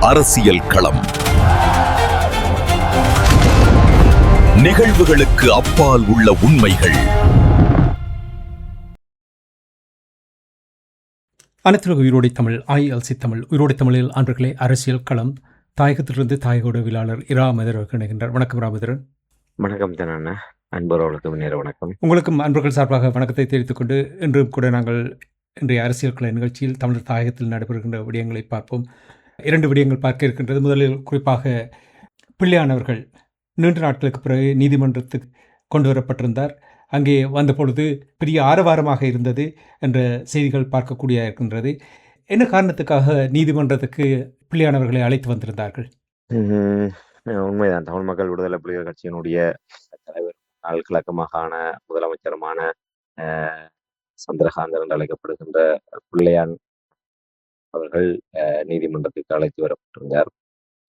அரசியல் களம். நிகழ்வுகளுக்கு அப்பால் உள்ள உண்மைகள். அனைத்து உயிரோடை தமிழ் ILC தமிழ் உயிரோடை தமிழில் அன்பர்களே, அரசியல் களம் தாயகத்திலிருந்து தாயக உடவியலாளர் இரா மதுரன் இணைகின்றார். வணக்கம் ராமதுரன். வணக்கம் தானே அன்பர்களுக்கு நேர வணக்கம். உங்களுக்கும் அன்பர்கள் சார்பாக வணக்கத்தை தெரிவித்துக் கொண்டு இன்றும் கூட நாங்கள் இன்றைய அரசியல் கள நிகழ்ச்சியில் தமிழர் தாயகத்தில் நடைபெறுகின்ற விடயங்களை பார்ப்போம். 2 விடயங்கள் பார்க்க இருக்கின்றது. முதலில் குறிப்பாக பிள்ளையானவர்கள் நீண்ட நாட்களுக்கு பிறகு நீதிமன்றத்துக்கு கொண்டு வரப்பட்டிருந்தார். அங்கே வந்தபொழுது பெரிய ஆரவாரமாக இருந்தது என்ற செய்திகள் பார்க்கக்கூடிய இருக்கின்றது. என்ன காரணத்துக்காக நீதிமன்றத்துக்கு பிள்ளையானவர்களை அழைத்து வந்திருந்தார்கள்? உண்மைதான். தமிழ் மக்கள் விடுதலை புலிகள் கட்சியினுடைய தலைவர், நாள் கிழக்கு மாகாண முதலமைச்சருமான சந்திரகாந்தன் என்று அழைக்கப்படுகின்ற பிள்ளையான் அவர்கள் நீதிமன்றத்துக்கு அழைத்து வரப்பட்டிருந்தார்.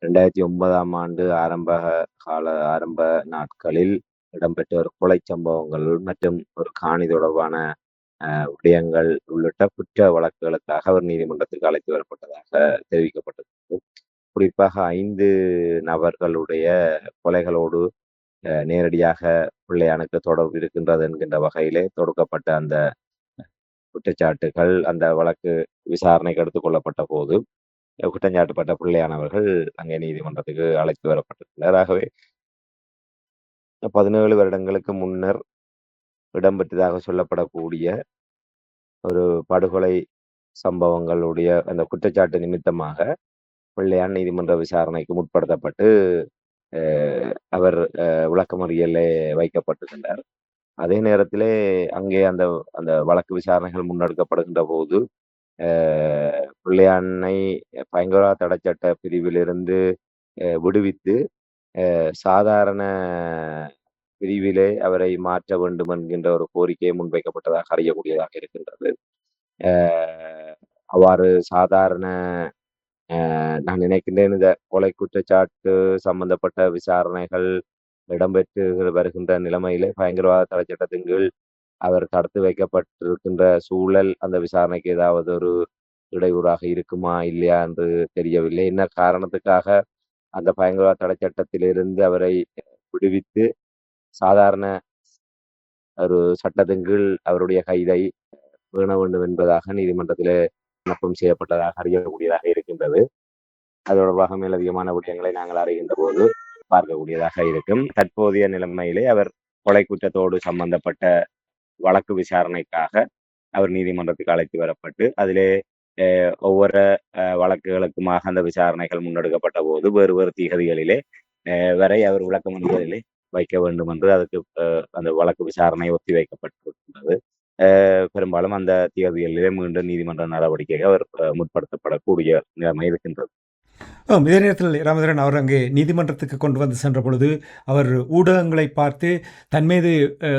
2009ஆம் ஆண்டு ஆரம்ப நாட்களில் இடம்பெற்ற ஒரு கொலை சம்பவங்கள் மற்றும் ஒரு காணி தொடர்பான விடயங்கள் உள்ளிட்ட குற்ற வழக்குகளுக்காக அவர் நீதிமன்றத்துக்கு அழைத்து வரப்பட்டதாக தெரிவிக்கப்பட்டது. குறிப்பாக 5 நபர்களுடைய கொலைகளோடு நேரடியாக பிள்ளையானுக்கு தொடர்பு இருக்கின்றது என்கின்ற வகையிலே தொடுக்கப்பட்ட அந்த குற்றச்சாட்டுகள் அந்த வழக்கு விசாரணைக்கு எடுத்துக் கொள்ளப்பட்ட போது குற்றஞ்சாட்டுப்பட்ட பிள்ளையானவர்கள் அங்கே நீதிமன்றத்துக்கு அழைத்து வரப்பட்டிருக்கிறார். ஆகவே 17 வருடங்களுக்கு முன்னர் இடம்பெற்றதாக சொல்லப்படக்கூடிய ஒரு படுகொலை சம்பவங்களுடைய அந்த குற்றச்சாட்டு நிமித்தமாக பிள்ளையான் நீதிமன்ற விசாரணைக்கு முற்படுத்தப்பட்டு அவர் விளக்கமறியலே வைக்கப்பட்டிருக்கின்றார். அதே நேரத்திலே அங்கே அந்த அந்த வழக்கு விசாரணைகள் முன்னெடுக்கப்படுகின்ற போது பிள்ளையானை பயங்கரவாத தடைச்சட்ட பிரிவிலிருந்து விடுவித்து சாதாரண பிரிவிலே அவரை மாற்ற வேண்டும் என்கின்ற ஒரு கோரிக்கையை முன்வைக்கப்பட்டதாக அறியக்கூடியதாக இருக்கின்றது. அவ்வாறு சாதாரண நான் நினைக்கின்றேன், இந்த கொலை குற்றச்சாட்டு சம்பந்தப்பட்ட விசாரணைகள் இடம்பெற்று வருகின்ற நிலைமையிலே பயங்கரவாத தடை சட்டத்தின் கீழ் அவர் தடுத்து வைக்கப்பட்டிருக்கின்ற சூழல் அந்த விசாரணைக்கு ஏதாவது ஒரு இடையூறாக இருக்குமா இல்லையா என்று தெரியவில்லை. என்ன காரணத்துக்காக அந்த பயங்கரவாத தடை சட்டத்திலிருந்து அவரை விடுவித்து சாதாரண ஒரு சட்டத்தின் கீழ் அவருடைய கைதை பேண வேண்டும் என்பதாக நீதிமன்றத்திலே விண்ணப்பம் செய்யப்பட்டதாக அறியக்கூடியதாக இருக்கின்றது. அது தொடர்பாக மேலதிகமான விடயங்களை நாங்கள் அறிகின்ற போது பார்க்கக்கூடியதாக இருக்கும். தற்போதைய நிலைமையிலே அவர் கொலை குற்றத்தோடு சம்பந்தப்பட்ட வழக்கு விசாரணைக்காக அவர் நீதிமன்றத்துக்கு அழைத்து வரப்பட்டு அதிலே ஒவ்வொரு வழக்குகளுக்குமாக அந்த விசாரணைகள் முன்னெடுக்கப்பட்ட போது வேறு வேறு திகதிகளிலே வரை அவர் விளக்கமறியலிலே வைக்க வேண்டும் என்று அதுக்கு அந்த வழக்கு விசாரணை ஒத்தி வைக்கப்பட்டிருக்கின்றது. பெரும்பாலும் அந்த திகதிகளிலே மீண்டும் நீதிமன்ற நடவடிக்கைகள் அவர் முற்படுத்தப்படக்கூடிய நிலைமை இருக்கின்றது. இதே நேரத்தில் ராமதரன் அவர் அங்கே நீதிமன்றத்துக்கு கொண்டு வந்து சென்ற பொழுது அவர் ஊடகங்களை பார்த்து தன் மீது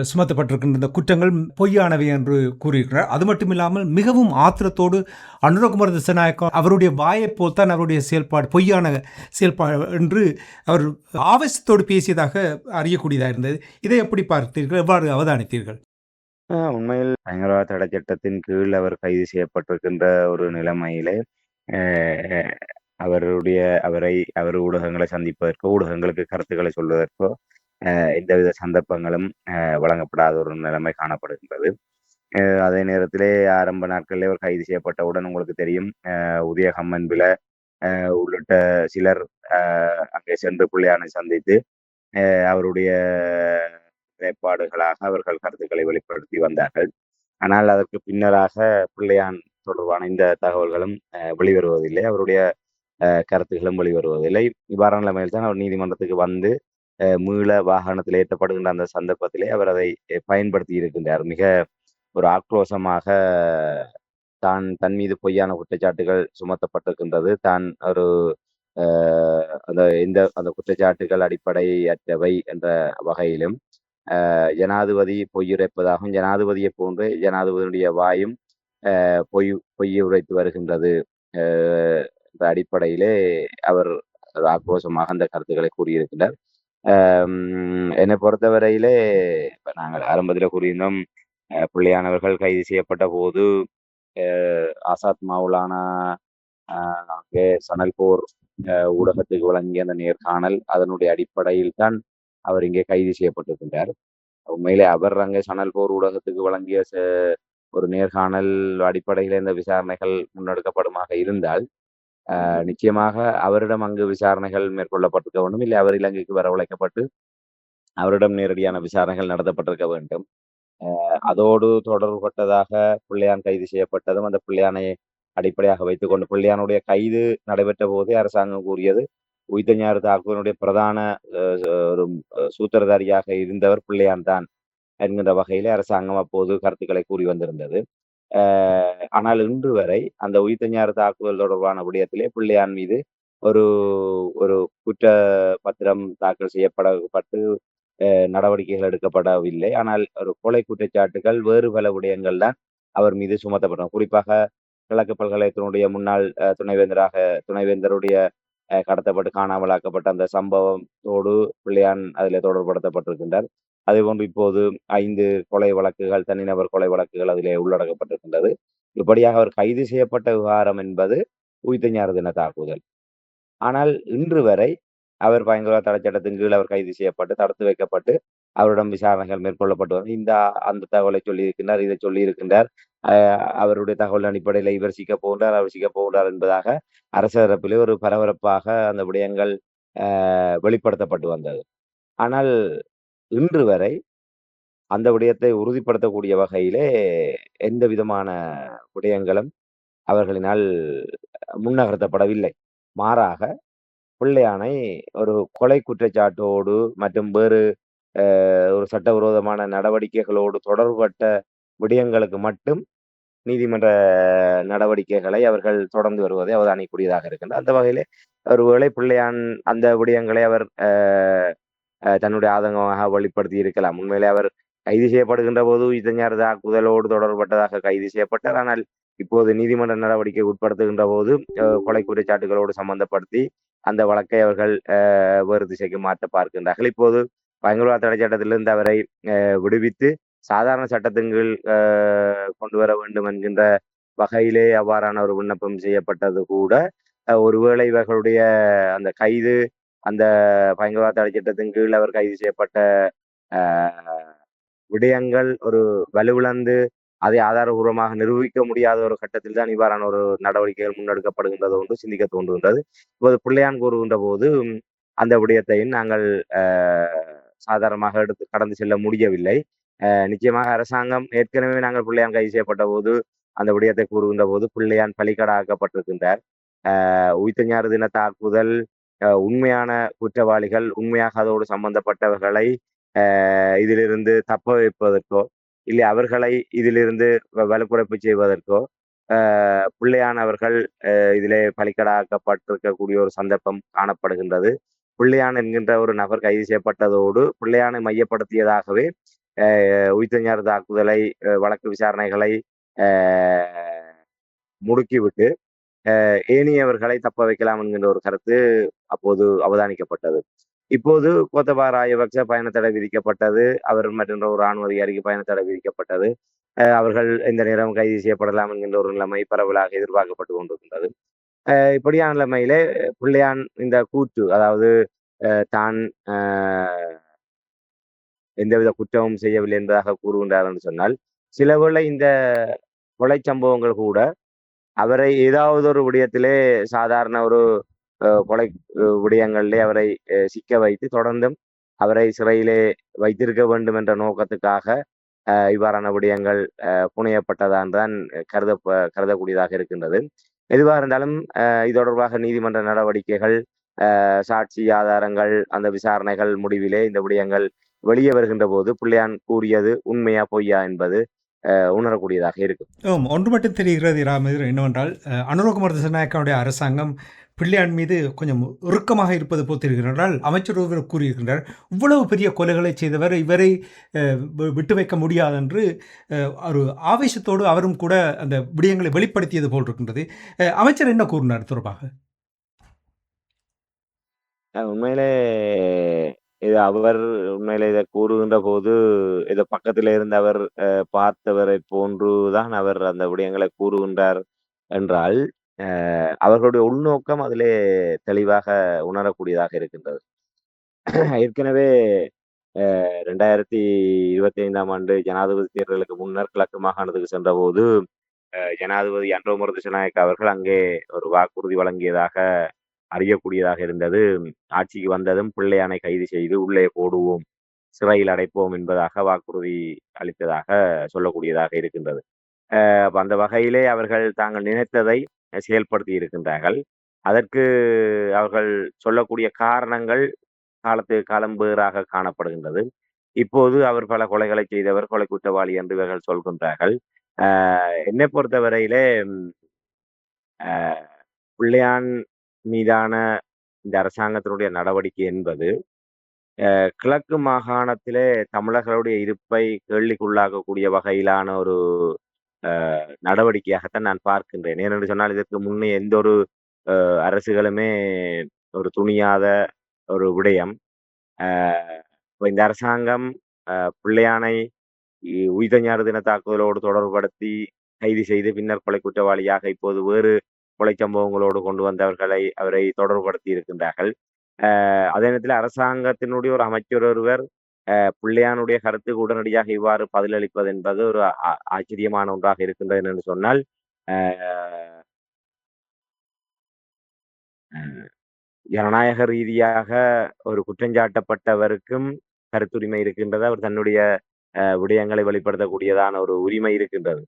சுமத்தப்பட்டிருக்கின்ற இந்த குற்றங்கள் பொய்யானவை என்று கூறியிருக்கிறார். அது மட்டும் இல்லாமல் மிகவும் ஆத்திரத்தோடு அனுரகுமார திசாநாயக்கம் அவருடைய வாயை போல்தான் அவருடைய செயல்பாடு பொய்யான செயல்பாடு என்று அவர் ஆவேசத்தோடு பேசியதாக அறியக்கூடியதாக இருந்தது. இதை எப்படி பார்த்தீர்கள், எவ்வாறு அவதானித்தீர்கள்? உண்மையில் பயங்கரவாத தடை சட்டத்தின் கீழ் அவர் கைது செய்யப்பட்டிருக்கின்ற ஒரு நிலைமையிலே அவர் ஊடகங்களை சந்திப்பதற்கோ ஊடகங்களுக்கு கருத்துக்களை சொல்வதற்கோ எந்தவித சந்தர்ப்பங்களும் வழங்கப்படாத ஒரு நிலைமை காணப்படுகின்றது. அதே நேரத்திலே ஆரம்ப நாட்களிலே அவர் கைது செய்யப்பட்டவுடன் உங்களுக்கு தெரியும், உதயகம்மன்பில உள்ளிட்ட சிலர் அங்கே சென்று பிள்ளையானை சந்தித்து அவருடைய நிலைப்பாடுகளாக அவர்கள் கருத்துக்களை வெளிப்படுத்தி வந்தார்கள். ஆனால் அதற்கு பின்னராக பிள்ளையான் தொடர்பான இந்த தகவல்களும் வெளிவருவதில்லை, அவருடைய கருத்துக்களும் வெளிவருவதில்லை. இவ்வாறான நிலைமையில் தான் அவர் நீதிமன்றத்துக்கு வந்து மீள வாகனத்தில் ஏற்றப்படுகின்ற அந்த சந்தர்ப்பத்திலே அவர் அதை பயன்படுத்தி இருக்கின்றார். மிக ஒரு ஆக்ரோஷமாக தன் மீது பொய்யான குற்றச்சாட்டுகள் சுமத்தப்பட்டிருக்கின்றது, தான் ஒரு அந்த குற்றச்சாட்டுகள் அடிப்படையற்றவை என்ற வகையிலும் ஜனாதிபதி பொய்யுரைப்பதாகவும் ஜனாதிபதியை போன்று ஜனாதிபதியுடைய வாயும் பொய் உரைத்து வருகின்றது என்ற அடிப்படையிலே அவர் ஆக்ரோஷமாக அந்த கருத்துக்களை கூறியிருக்கின்றார். என்னை பொறுத்தவரையிலே இப்ப நாங்கள் ஆரம்பத்தில் கூறியிருந்தோம், பிள்ளையானவர்கள் கைது செய்யப்பட்ட போது ஆசாத் மௌலானா அங்கே சணல் போர் ஊடகத்துக்கு வழங்கிய அந்த நேர்காணல் அதனுடைய அடிப்படையில் தான் அவர் இங்கே கைது செய்யப்பட்டிருக்கின்றார். உண்மையிலே அவர் அங்கே சணல் போர் ஊடகத்துக்கு வழங்கிய ஒரு நேர்காணல் அடிப்படையில் இந்த விசாரணைகள் முன்னெடுக்கப்படுமாக இருந்தால் நிச்சயமாக அவரிடம் அங்கு விசாரணைகள் மேற்கொள்ளப்பட்டிருக்க வேண்டும். இல்லை அவர் இலங்கைக்கு வரவழைக்கப்பட்டு அவரிடம் நேரடியான விசாரணைகள் நடத்தப்பட்டிருக்க வேண்டும். அதோடு தொடர்பட்டதாக பிள்ளையான் கைது செய்யப்பட்டதும் அந்த பிள்ளையானை அடிப்படையாக வைத்துக்கொண்டு பிள்ளையானுடைய கைது நடைபெற்ற போதே அரசாங்கம் கூறியது உயிர்த்தஞாறு தாக்குதலுடைய பிரதான ஒரு சூத்திரதாரியாக இருந்தவர் பிள்ளையான் தான் என்கின்ற வகையிலே அரசாங்கம் அப்போது கருத்துக்களை கூறி வந்திருந்தது. ஆனால் இன்று வரை அந்த உயிர்த்தஞாறு தாக்குதல் தொடர்பான விடயத்திலே பிள்ளையான் மீது ஒரு ஒரு குற்ற பத்திரம் தாக்கல் செய்யப்பட்டு நடவடிக்கைகள் எடுக்கப்படவில்லை. ஆனால் ஒரு கொலை குற்றச்சாட்டுகள் வேறு பல விடயங்கள் தான் அவர் மீது சுமத்தப்பட்டன. குறிப்பாக கிழக்கு பல்கலைக்கழகத்தினுடைய முன்னாள் துணைவேந்தருடைய கடத்தப்பட்டு காணாமலாக்கப்பட்ட அந்த சம்பவத்தோடு பிள்ளையான் அதில் தொடர்படுத்தப்பட்டிருக்கின்றார். அதேபோன்று இப்போது 5 கொலை வழக்குகள், தனிநபர் கொலை வழக்குகள் அதிலே உள்ளடக்கப்பட்டிருக்கின்றது. இப்படியாக அவர் கைது செய்யப்பட்ட விவகாரம் என்பது உயிர்த்தஞாறு தின தாக்குதல். ஆனால் இன்று வரை அவர் பயங்கரவாத தடை சட்டத்தின் கீழ் அவர் கைது செய்யப்பட்டு தடுத்து வைக்கப்பட்டு அவரிடம் விசாரணைகள் மேற்கொள்ளப்பட்டு வந்து அந்த தகவலை சொல்லியிருக்கின்றார், இதை சொல்லியிருக்கின்றார். அவருடைய தகவல் அடிப்படையில் இவர் சிக்க போகின்றார், அவர் சிக்க போகின்றார் என்பதாக அரசு தரப்பிலே ஒரு பரபரப்பாக அந்த விடயங்கள் வெளிப்படுத்தப்பட்டு வந்தது. ஆனால் இன்று வரை அந்த விடயத்தை உறுதிப்படுத்தக்கூடிய வகையிலே எந்த விதமான விடயங்களும் அவர்களினால் முன்னகர்த்தப்படவில்லை. மாறாக பிள்ளையானை ஒரு கொலை குற்றச்சாட்டோடு மற்றும் வேறு ஒரு சட்டவிரோதமான நடவடிக்கைகளோடு தொடர்பட்ட விடயங்களுக்கு மட்டும் நீதிமன்ற நடவடிக்கைகளை அவர்கள் தொடர்ந்து வருவதை அவதானிக்கூடியதாக இருக்கின்றது. அந்த வகையிலே ஒருவேளை பிள்ளையான் அந்த விடயங்களை அவர் தன்னுடைய ஆதங்கமாக வெளிப்படுத்தி இருக்கலாம். உண்மையிலே அவர் கைது செய்யப்படுகின்ற போது இளைஞர் தாக்குதலோடு தொடர்பட்டதாக கைது செய்யப்பட்டார். ஆனால் இப்போது நீதிமன்ற நடவடிக்கை உட்படுத்துகின்ற போது கொலை குற்றச்சாட்டுகளோடு சம்பந்தப்படுத்தி அந்த வழக்கை அவர்கள் வேறு திசைக்கு மாற்ற பார்க்கின்றார்கள். இப்போது பயங்கரவாத தடை சட்டத்திலிருந்து அவரை விடுவித்து சாதாரண சட்டத்தின் கீழ் கொண்டு வர வேண்டும் என்கின்ற வகையிலே அவ்வாறான ஒரு விண்ணப்பம் செய்யப்பட்டது கூட ஒருவேளை இவர்களுடைய அந்த கைது அந்த பயங்கரவாத தடை சட்டத்தின் கீழ் அவர் கைது செய்யப்பட்ட விடயங்கள் ஒரு வலுவிழந்து அதை ஆதாரபூர்வமாக நிரூபிக்க முடியாத ஒரு கட்டத்தில் தான் இவ்வாறான ஒரு நடவடிக்கைகள் முன்னெடுக்கப்படுகின்றது ஒன்று சிந்திக்க தோன்றுகின்றது. இப்போது பிள்ளையான் கூறுகின்ற போது அந்த விடயத்தையும் நாங்கள் சாதாரணமாக எடுத்து கடந்து செல்ல முடியவில்லை. நிச்சயமாக அரசாங்கம் ஏற்கனவே நாங்கள் பிள்ளையான் கைது செய்யப்பட்ட போது அந்த விடயத்தை கூறுகின்ற போது பிள்ளையான் பலிகடாக்கப்பட்டிருக்கின்றார். உயிர்த்தஞாறு தின தாக்குதல் உண்மையான குற்றவாளிகள் உண்மையாக அதோடு சம்பந்தப்பட்டவர்களை இதிலிருந்து தப்ப வைப்பதற்கோ இல்லை அவர்களை இதிலிருந்து வலுக்குறைப்பு செய்வதற்கோ பிள்ளையானவர்கள் இதிலே பலிக்கடாக்கப்பட்டிருக்கக்கூடிய ஒரு சந்தர்ப்பம் காணப்படுகின்றது. பிள்ளையான் என்கின்ற ஒரு நபர் கைது செய்யப்பட்டதோடு பிள்ளையானை மையப்படுத்தியதாகவே உயிர்த்தஞாறு தாக்குதலை வழக்கு விசாரணைகளை முடுக்கிவிட்டு ஏனையவர்களை தப்ப வைக்கலாம் என்கின்ற ஒரு கருத்து அப்போது அவதானிக்கப்பட்டது. இப்போது கோத்தபாய ராஜபக்ச பயணத்தடை விதிக்கப்பட்டது. அவர் மற்றொன்ற ஒரு ராணுவ அதிகாரிக்கு பயணத்தடை விதிக்கப்பட்டது. அவர்கள் இந்த நேரம் கைது செய்யப்படலாம் என்கின்ற ஒரு நிலைமை பரவலாக எதிர்பார்க்கப்பட்டு கொண்டிருக்கின்றது. இப்படியான நிலைமையிலே பிள்ளையான் இந்த கூற்று, அதாவது தான் எந்தவித குற்றமும் செய்யவில்லை என்பதாக கூறுகின்றார் என்று சொன்னால், சிலவேளை இந்த கொலை சம்பவங்கள் கூட அவரை ஏதாவது ஒரு விடயத்திலே சாதாரண ஒரு கொலை விடயங்களிலே அவரை சிக்க வைத்து தொடர்ந்தும் அவரை சிறையிலே வைத்திருக்க வேண்டும் என்ற நோக்கத்துக்காக இவ்வாறான விடயங்கள் புனையப்பட்டதான் தான் கருதக்கூடியதாக இருக்கின்றது. எதுவாக இருந்தாலும் இது தொடர்பாக நீதிமன்ற நடவடிக்கைகள், சாட்சி ஆதாரங்கள், அந்த விசாரணைகள் முடிவிலே இந்த விடயங்கள் வெளியே வருகின்ற போது பிள்ளையான் கூறியது உண்மையா பொய்யா என்பது உணரக்கூடியதாக இருக்கும். ஒன்று மட்டும் தெரிகிறது ராமேந்திரன், என்னவென்றால் அனுரகுமார் திசாநாயக்கனுடைய அரசாங்கம் பிள்ளையான் மீது கொஞ்சம் உருக்கமாக இருப்பது போல் தெரிகிறார். அமைச்சர் ஒருவர் கூறியிருக்கின்றார், இவ்வளவு பெரிய கொலைகளை செய்தவர் இவரை விட்டு வைக்க முடியாது என்று ஒரு ஆவேசத்தோடு அவரும் கூட அந்த விடயங்களை வெளிப்படுத்தியது போல் இருக்கின்றது. அமைச்சர் என்ன கூறினார் தொடர்பாக? உண்மையிலே இது அவர் உண்மையிலே இதை கூறுகின்ற போது இதை பக்கத்தில் இருந்து அவர் பார்த்தவரை போன்றுதான் அவர் அந்த விடயங்களை கூறுகின்றார் என்றால், அவர்களுடைய உள்நோக்கம் அதிலே தெளிவாக உணரக்கூடியதாக இருக்கின்றது. ஏற்கனவே 2025ஆம் ஆண்டு ஜனாதிபதி தேர்தலுக்கு முன்னர் கிழக்கு மாகாணத்துக்கு சென்றபோது, ஜனாதிபதி அன்றோமர் திசாநாயக்கா அவர்கள் அங்கே ஒரு வாக்குறுதி வழங்கியதாக அறியக்கூடியதாக இருந்தது. ஆட்சிக்கு வந்ததும் பிள்ளையானை கைது செய்து உள்ளே போடுவோம், சிறையில் அடைப்போம் என்பதாக வாக்குறுதி அளித்ததாக சொல்லக்கூடியதாக இருக்கின்றது. அப்ப அந்த வகையிலே அவர்கள் தாங்கள் நினைத்ததை செயல்படுத்தி இருக்கின்றார்கள். அதற்கு அவர்கள் சொல்லக்கூடிய காரணங்கள் காலத்துக்கு காலம் வேறாக காணப்படுகின்றது. இப்போது அவர் பல கொலைகளை செய்தவர், கொலை குற்றவாளி என்று இவர்கள் சொல்கின்றார்கள். என்னை பொறுத்தவரையிலே அ பிள்ளையான் மீதான இந்த அரசாங்கத்தினுடைய நடவடிக்கை என்பது, கிழக்கு மாகாணத்திலே தமிழர்களுடைய இருப்பை கேள்விக்குள்ளாக்கக்கூடிய வகையிலான ஒரு அ நடவடிக்கையாகத்தான் நான் பார்க்கின்றேன். ஏனென்று சொன்னால், இதற்கு முன்னே எந்த ஒரு அரசுகளுமே ஒரு துணியாத ஒரு விடயம். அ இப்ப இந்த அரசாங்கம் பிள்ளையானை உய்தஞாறு தின தாக்குதலோடு தொடர்புபடுத்தி கைது செய்து பின்னர் கொலை குற்றவாளியாக இப்போது வேறு கொலை சம்பவங்களோடு கொண்டு வந்து அவரை தொடர்புபடுத்தி இருக்கின்றார்கள். அதே நேரத்தில் அரசாங்கத்தினுடைய ஒரு அமைச்சர் ஒருவர் பிள்ளையானுடைய கருத்துக்கு உடனடியாக இவ்வாறு பதிலளிப்பது என்பது ஒரு ஆச்சரியமான ஒன்றாக இருக்கின்றது என்று சொன்னால், அஹ் அஹ் ஜனநாயக ரீதியாக ஒரு குற்றஞ்சாட்டப்பட்டவருக்கும் கருத்துரிமை இருக்கின்றது. அவர் தன்னுடைய விடயங்களை வெளிப்படுத்தக்கூடியதான ஒரு உரிமை இருக்கின்றது.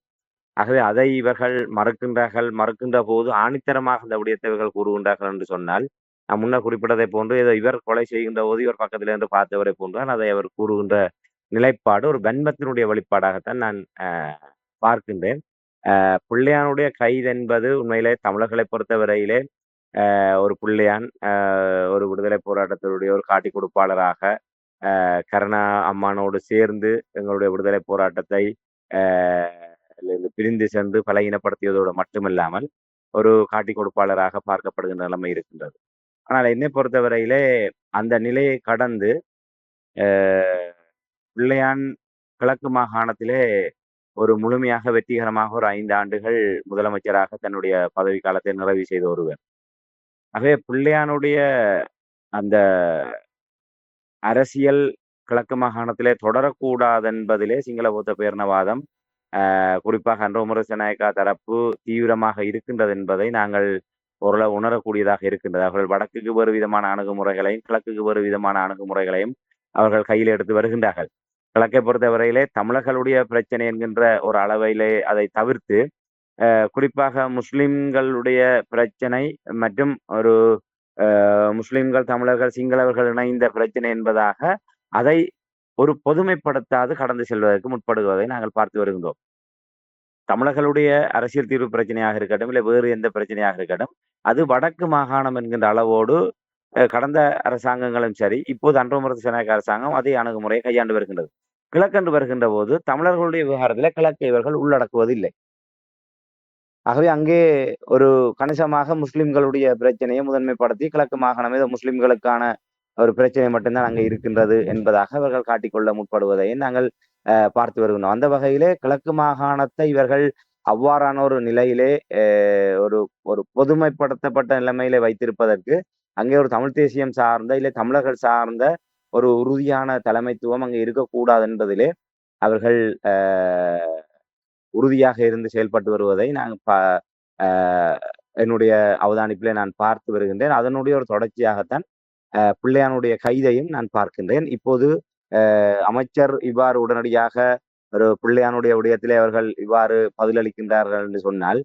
ஆகவே அதை இவர்கள் மறுக்கின்றார்கள். மறுக்கின்ற போது ஆணித்தரமாக அந்த விடயத்தை இவர்கள் கூறுகின்றார்கள் என்று சொன்னால், நான் முன்னர் குறிப்பிட்டதை போன்று ஏதோ இவர் கொலை செய்கின்ற போது இவர் பக்கத்தில் இருந்து பார்த்தவரை போன்றுதான் அதை அவர் கூறுகின்ற நிலைப்பாடு ஒரு வன்மத்தினுடைய வெளிப்பாடாகத்தான் நான் பார்க்கின்றேன். பிள்ளையானுடைய கைது என்பது உண்மையிலே தமிழர்களை பொறுத்தவரையிலே ஒரு பிள்ளையான் ஒரு விடுதலை போராட்டத்தினுடைய ஒரு காட்டிக் கொடுப்பாளராக கருணா அம்மானோடு சேர்ந்து எங்களுடைய விடுதலை போராட்டத்தை பிரிந்து சென்று பலகீனப்படுத்தியதோடு மட்டுமில்லாமல் ஒரு காட்டிக் கொடுப்பாளராக பார்க்கப்படுகின்ற நிலைமை இருக்கின்றது. ஆனால் என்னை பொறுத்தவரையிலே அந்த நிலையை கடந்து பிள்ளையான் கிழக்கு மாகாணத்திலே ஒரு முழுமையாக வெற்றிகரமாக ஒரு 5 ஆண்டுகள் முதலமைச்சராக தன்னுடைய பதவி காலத்தை நிறைவு செய்த ஒருவர். ஆகவே பிள்ளையானுடைய அந்த அரசியல் கிழக்கு மாகாணத்திலே தொடரக்கூடாது என்பதிலே சிங்கள பௌத்த பேரினவாதம் குறிப்பாக அன்றோமர் திசாநாயக்கா தரப்பு தீவிரமாக இருக்கின்றது என்பதை நாங்கள் ஓரளவு உணரக்கூடியதாக இருக்கின்றது. அவர்கள் வடக்குக்கு வேறு விதமான அணுகுமுறைகளையும் கிழக்குக்கு வேறு விதமான அணுகுமுறைகளையும் அவர்கள் கையில் எடுத்து வருகின்றார்கள். கிழக்கை பொறுத்தவரையிலே தமிழர்களுடைய பிரச்சனை என்கின்ற ஒரு அளவிலே அதை தவிர்த்து குறிப்பாக முஸ்லிம்களுடைய பிரச்சனை மற்றும் ஒரு முஸ்லிம்கள், தமிழர்கள், சிங்களவர்கள் இணைந்த பிரச்சனை என்பதாக அதை ஒரு பொதுமைப்படுத்தாது கடந்து செல்வதற்கு முற்படுவதை நாங்கள் பார்த்து வருகின்றோம். தமிழர்களுடைய அரசியல் தீர்வு பிரச்சனையாக இருக்கட்டும், இல்லை வேறு எந்த பிரச்சனையாக இருக்கட்டும், அது வடக்கு மாகாணம் என்கின்ற அளவோடு கடந்த அரசாங்கங்களும் சரி, இப்போது அன்றோமர் திசாநாயக்க அரசாங்கம் அதே அணுகுமுறையை கையாண்டு வருகின்றது. கிழக்கென்று வருகின்ற போது தமிழர்களுடைய விவகாரத்தில் கிழக்கை இவர்கள் உள்ளடக்குவதில்லை. ஆகவே அங்கே ஒரு கணிசமாக முஸ்லிம்களுடைய பிரச்சனையை முதன்மைப்படுத்தி கிழக்கு மாகாணம் ஏதோ முஸ்லிம்களுக்கான ஒரு பிரச்சனை மட்டும்தான் அங்கே இருக்கின்றது என்பதாக அவர்கள் காட்டிக்கொள்ள முற்படுவதை நாங்கள் பார்த்து வருகின்றோம். அந்த வகையிலே கிழக்கு மாகாணத்தை இவர்கள் அவ்வாறான ஒரு நிலையிலே ஒரு ஒரு பொதுமைப்படுத்தப்பட்ட நிலைமையிலே வைத்திருப்பதற்கு அங்கே ஒரு தமிழ் தேசியம் சார்ந்த இல்லை தமிழர்கள் சார்ந்த ஒரு உறுதியான தலைமைத்துவம் அங்கே இருக்கக்கூடாது என்பதிலே அவர்கள் உறுதியாக இருந்து செயல்பட்டு வருவதை நான் என்னுடைய அவதானிப்பிலே நான் பார்த்து வருகின்றேன். அதனுடைய ஒரு தொடர்ச்சியாகத்தான் பிள்ளையானுடைய கைதையும் நான் பார்க்கின்றேன். இப்போது அமைச்சர் இவ்வாறு உடனடியாக ஒரு பிள்ளையானுடைய விடயத்திலே அவர்கள் இவ்வாறு பதிலளிக்கின்றார்கள் என்று சொன்னால்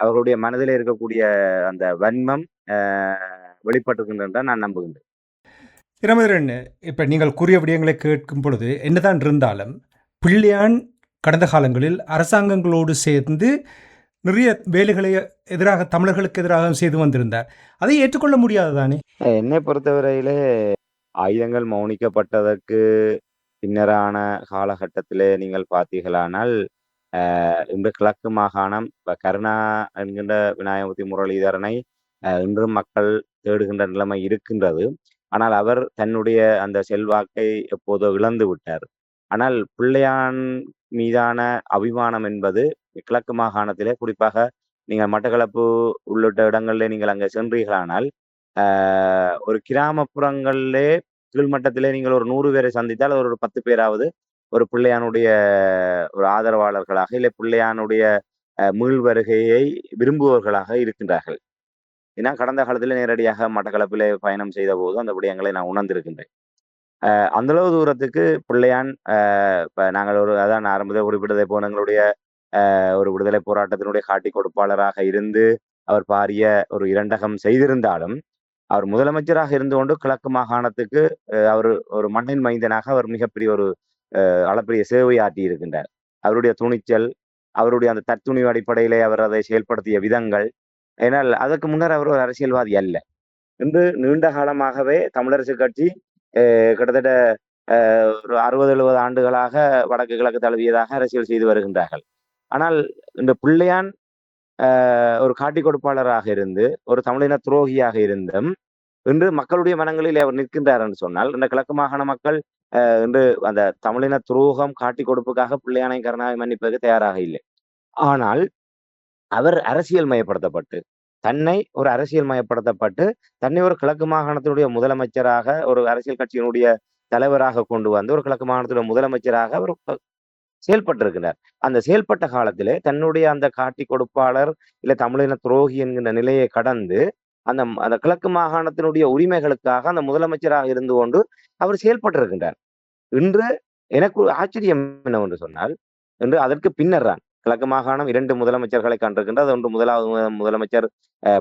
அவர்களுடைய மனதில் இருக்கக்கூடிய அந்த வன்மம் வெளிப்பட்டிருக்கின்றன நான் நம்புகின்றேன். இரமதிரன், இப்போ நீங்கள் கூறிய விடயங்களை கேட்கும் பொழுது என்னதான் இருந்தாலும் பிள்ளையான் கடந்த காலங்களில் அரசாங்கங்களோடு சேர்ந்து நிறைய வேலைகளை எதிராக தமிழர்களுக்கு எதிராக செய்து வந்திருந்தார். அதை ஏற்றுக்கொள்ள முடியாது தானே? என்னை பொறுத்தவரையிலே ஆயுதங்கள் மௌனிக்கப்பட்டதற்கு பின்னரான காலகட்டத்திலே நீங்கள் பார்த்தீர்களானால் இன்று கிழக்கு மாகாணம் கருணா என்கின்ற விநாயகமூர்த்தி முரளிதரனை இன்றும் மக்கள் தேடுகின்ற நிலைமை இருக்கின்றது. ஆனால் அவர் தன்னுடைய அந்த செல்வாக்கை எப்போதோ இழந்து விட்டார். ஆனால் பிள்ளையான் மீதான அபிமானம் என்பது கிழக்கு மாகாணத்திலே குறிப்பாக நீங்கள் மட்டக்களப்பு உள்ளிட்ட இடங்கள்ல நீங்கள் அங்கே சென்றீர்களானால் ஒரு கிராமப்புறங்களிலே கீழ்மட்டத்திலே நீங்கள் ஒரு 100 பேரை சந்தித்தால் ஒரு 10 பேராவது ஒரு பிள்ளையானுடைய ஒரு ஆதரவாளர்களாக இல்லை பிள்ளையானுடைய மீள் வருகையை விரும்புபவர்களாக இருக்கின்றார்கள். ஏன்னா கடந்த காலத்தில் நேரடியாக மட்டக்களப்பிலே பயணம் செய்த போது அந்த விடயங்களை நான் உணர்ந்திருக்கின்றேன். அந்த அளவு தூரத்துக்கு பிள்ளையான் இப்ப நாங்கள் ஒரு அதான் நான் ஆரம்பத்தில் குறிப்பிட்டதை போல எங்களுடைய ஒரு விடுதலை போராட்டத்தினுடைய காட்டி கொடுப்பாளராக இருந்து அவர் பாரிய ஒரு இரண்டகம் செய்திருந்தாலும் அவர் முதலமைச்சராக இருந்து கொண்டு கிழக்கு மாகாணத்துக்கு அவர் ஒரு மண்ணின் மைந்தனாக அவர் மிகப்பெரிய ஒரு அளப்பரிய சேவை ஆற்றி இருக்கின்றார். அவருடைய துணிச்சல், அவருடைய அந்த தற்துணிவு அடிப்படையிலே அவர் அதை செயல்படுத்திய விதங்கள், ஏனால் அதற்கு முன்னர் அவர் ஒரு அரசியல்வாதி அல்ல. இன்று நீண்ட காலமாகவே தமிழரசு கட்சி கிட்டத்தட்ட ஒரு 60-70 ஆண்டுகளாக வடக்கு கிழக்கு தழுவியதாக அரசியல் செய்து வருகின்றார்கள். ஆனால் இந்த பிள்ளையான் ஒரு காட்டி கொடுப்பாளராக இருந்து ஒரு தமிழின துரோகியாக இருந்தும் இன்று மக்களுடைய மனங்களில் அவர் நிற்கின்றார் என்று சொன்னால் இந்த கிழக்கு மாகாண மக்கள் இன்று அந்த தமிழின துரோகம் காட்டி கொடுப்புக்காக பிள்ளையானை கருணாவை மன்னிப்பதற்கு தயாராக இல்லை. ஆனால் அவர் அரசியல் மயப்படுத்தப்பட்டு தன்னை ஒரு அரசியல் மயப்படுத்தப்பட்டு தன்னை ஒரு கிழக்கு மாகாணத்தினுடைய முதலமைச்சராக ஒரு அரசியல் கட்சியினுடைய தலைவராக கொண்டு வந்து ஒரு கிழக்கு மாகாணத்தினுடைய முதலமைச்சராக அவர் செயல்பட்டிருக்கிறார். அந்த செயல்பட்ட காலத்திலே தன்னுடைய அந்த காட்டி கொடுப்பாளர் இல்ல தமிழின துரோகி என்கின்ற நிலையை கடந்து அந்த அந்த கிழக்கு மாகாணத்தினுடைய உரிமைகளுக்காக அந்த முதலமைச்சராக இருந்து கொண்டு அவர் செயல்பட்டிருக்கின்றார். இன்று எனக்கு ஒரு ஆச்சரியம் என்னவென்று சொன்னால், இன்று அதற்கு பின்னர் தான் கிழக்கு மாகாணம் 2 முதலமைச்சர்களை கண்டிருக்கின்றது. ஒன்று முதலாவது முதலமைச்சர்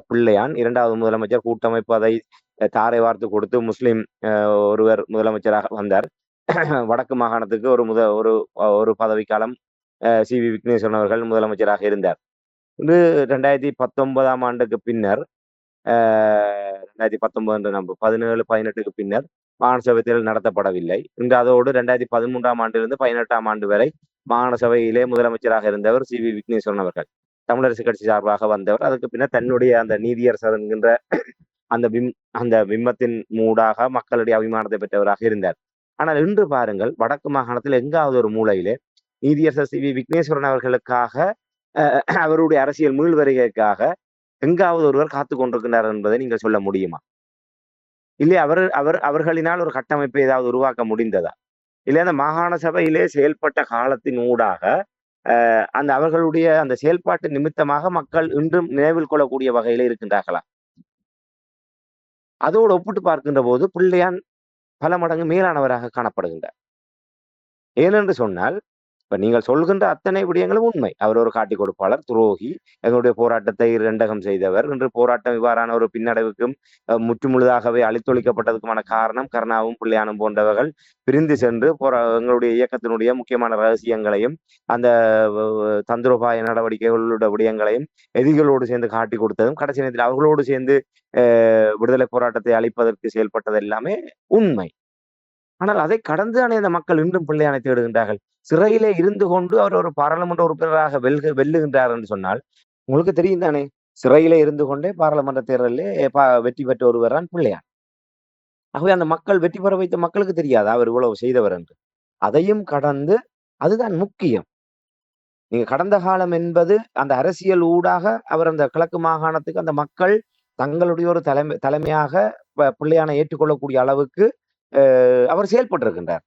பிள்ளையான், 2வது முதலமைச்சர் கூட்டமைப்பு அதை தாரை வார்த்து கொடுத்து முஸ்லிம் ஒருவர் முதலமைச்சராக வந்தார். வடக்கு மாகாணத்துக்கு ஒரு பதவிக்காலம் சி.வி. விக்னேஸ்வரன் அவர்கள் முதலமைச்சராக இருந்தார். இன்று 2019ஆம் ஆண்டுக்கு பின்னர் 2019 என்று நம்ம 17, 18க்கு பின்னர் மாகாண சபை தேர்தல் நடத்தப்படவில்லை. இன்று அதோடு 2013ஆம் ஆண்டிலிருந்து 18ஆம் ஆண்டு வரை மாகாண சபையிலே முதலமைச்சராக இருந்தவர் சி.வி. விக்னேஸ்வரன் அவர்கள். தமிழரசு கட்சி சார்பாக வந்தவர். அதுக்கு பின்னர் தன்னுடைய அந்த நீதியரசர் என்கின்ற அந்த பிம்பத்தின் மூடாக மக்களுடைய அபிமானத்தை பெற்றவராக இருந்தார். ஆனால் இன்று பாருங்கள், வடக்கு மாகாணத்தில் எங்காவது ஒரு மூலையிலே நீதியரசர் சி.வி. விக்னேஸ்வரன் அவர்களுக்காக அவருடைய அரசியல் மீள் வருகைக்காக எங்காவது ஒருவர் காத்து கொண்டிருக்கிறார் என்பதை நீங்கள் சொல்ல முடியுமா? இல்லை அவர்களினால் ஒரு கட்டமைப்பை ஏதாவது உருவாக்க முடிந்ததா? இல்லை அந்த மாகாண சபையிலே செயல்பட்ட காலத்தின் ஊடாக அந்த அவர்களுடைய அந்த செயல்பாட்டு நிமித்தமாக மக்கள் இன்றும் நினைவில் கொள்ளக்கூடிய வகையில இருக்கின்றார்களா? அதோடு ஒப்பிட்டு பார்க்கின்ற போது பிள்ளையான் பல மடங்கு மேலானவராக காணப்படுகின்றார். ஏனென்று சொன்னால், இப்ப நீங்கள் சொல்கின்ற அத்தனை விடயங்களும் உண்மை. அவர் ஒரு காட்டி கொடுப்பாளர், துரோகி, எங்களுடைய போராட்டத்தை இரண்டகம் செய்தவர். இன்று போராட்டம் இவ்வாறான ஒரு பின்னடைவுக்கும் முற்றுமுழுதாகவே அழித்தொழிக்கப்பட்டதுக்குமான காரணம் கருணாவும் பிள்ளையானும் போன்றவர்கள் பிரிந்து சென்று எங்களுடைய இயக்கத்தினுடைய முக்கியமான ரகசியங்களையும் அந்த தந்திரோபாய நடவடிக்கைகளோட விடயங்களையும் எதிரிகளோடு சேர்ந்து காட்டி கொடுத்ததும் கடைசி நேரத்தில் அவர்களோடு சேர்ந்து விடுதலை போராட்டத்தை அழிப்பதற்கு செயல்பட்டது எல்லாமே உண்மை. ஆனால் அதை கடந்து அந்த மக்கள் இன்றும் பிள்ளையானை தேடுகின்றார்கள். சிறையிலே இருந்து கொண்டு அவர் ஒரு பாராளுமன்ற உறுப்பினராக வெல்லுகின்றார் என்று சொன்னால் உங்களுக்கு தெரியும் தானே, சிறையிலே இருந்து கொண்டே பாராளுமன்ற தேர்தலிலே வெற்றி பெற்ற ஒருவர் தான் பிள்ளையான். ஆகவே அந்த மக்கள் வெற்றி பெற வைத்த மக்களுக்கு தெரியாது அவர் இவ்வளவு செய்தவர் என்று. அதையும் கடந்து அதுதான் முக்கியம். நீங்க கடந்த காலம் என்பது அந்த அரசியல் ஊடாக அவர் அந்த கிழக்கு மாகாணத்துக்கு அந்த மக்கள் தங்களுடைய ஒரு தலைமையாக பிள்ளையானை ஏற்றுக்கொள்ளக்கூடிய அளவுக்கு அவர் செயல்பட்டிருக்கின்றார்.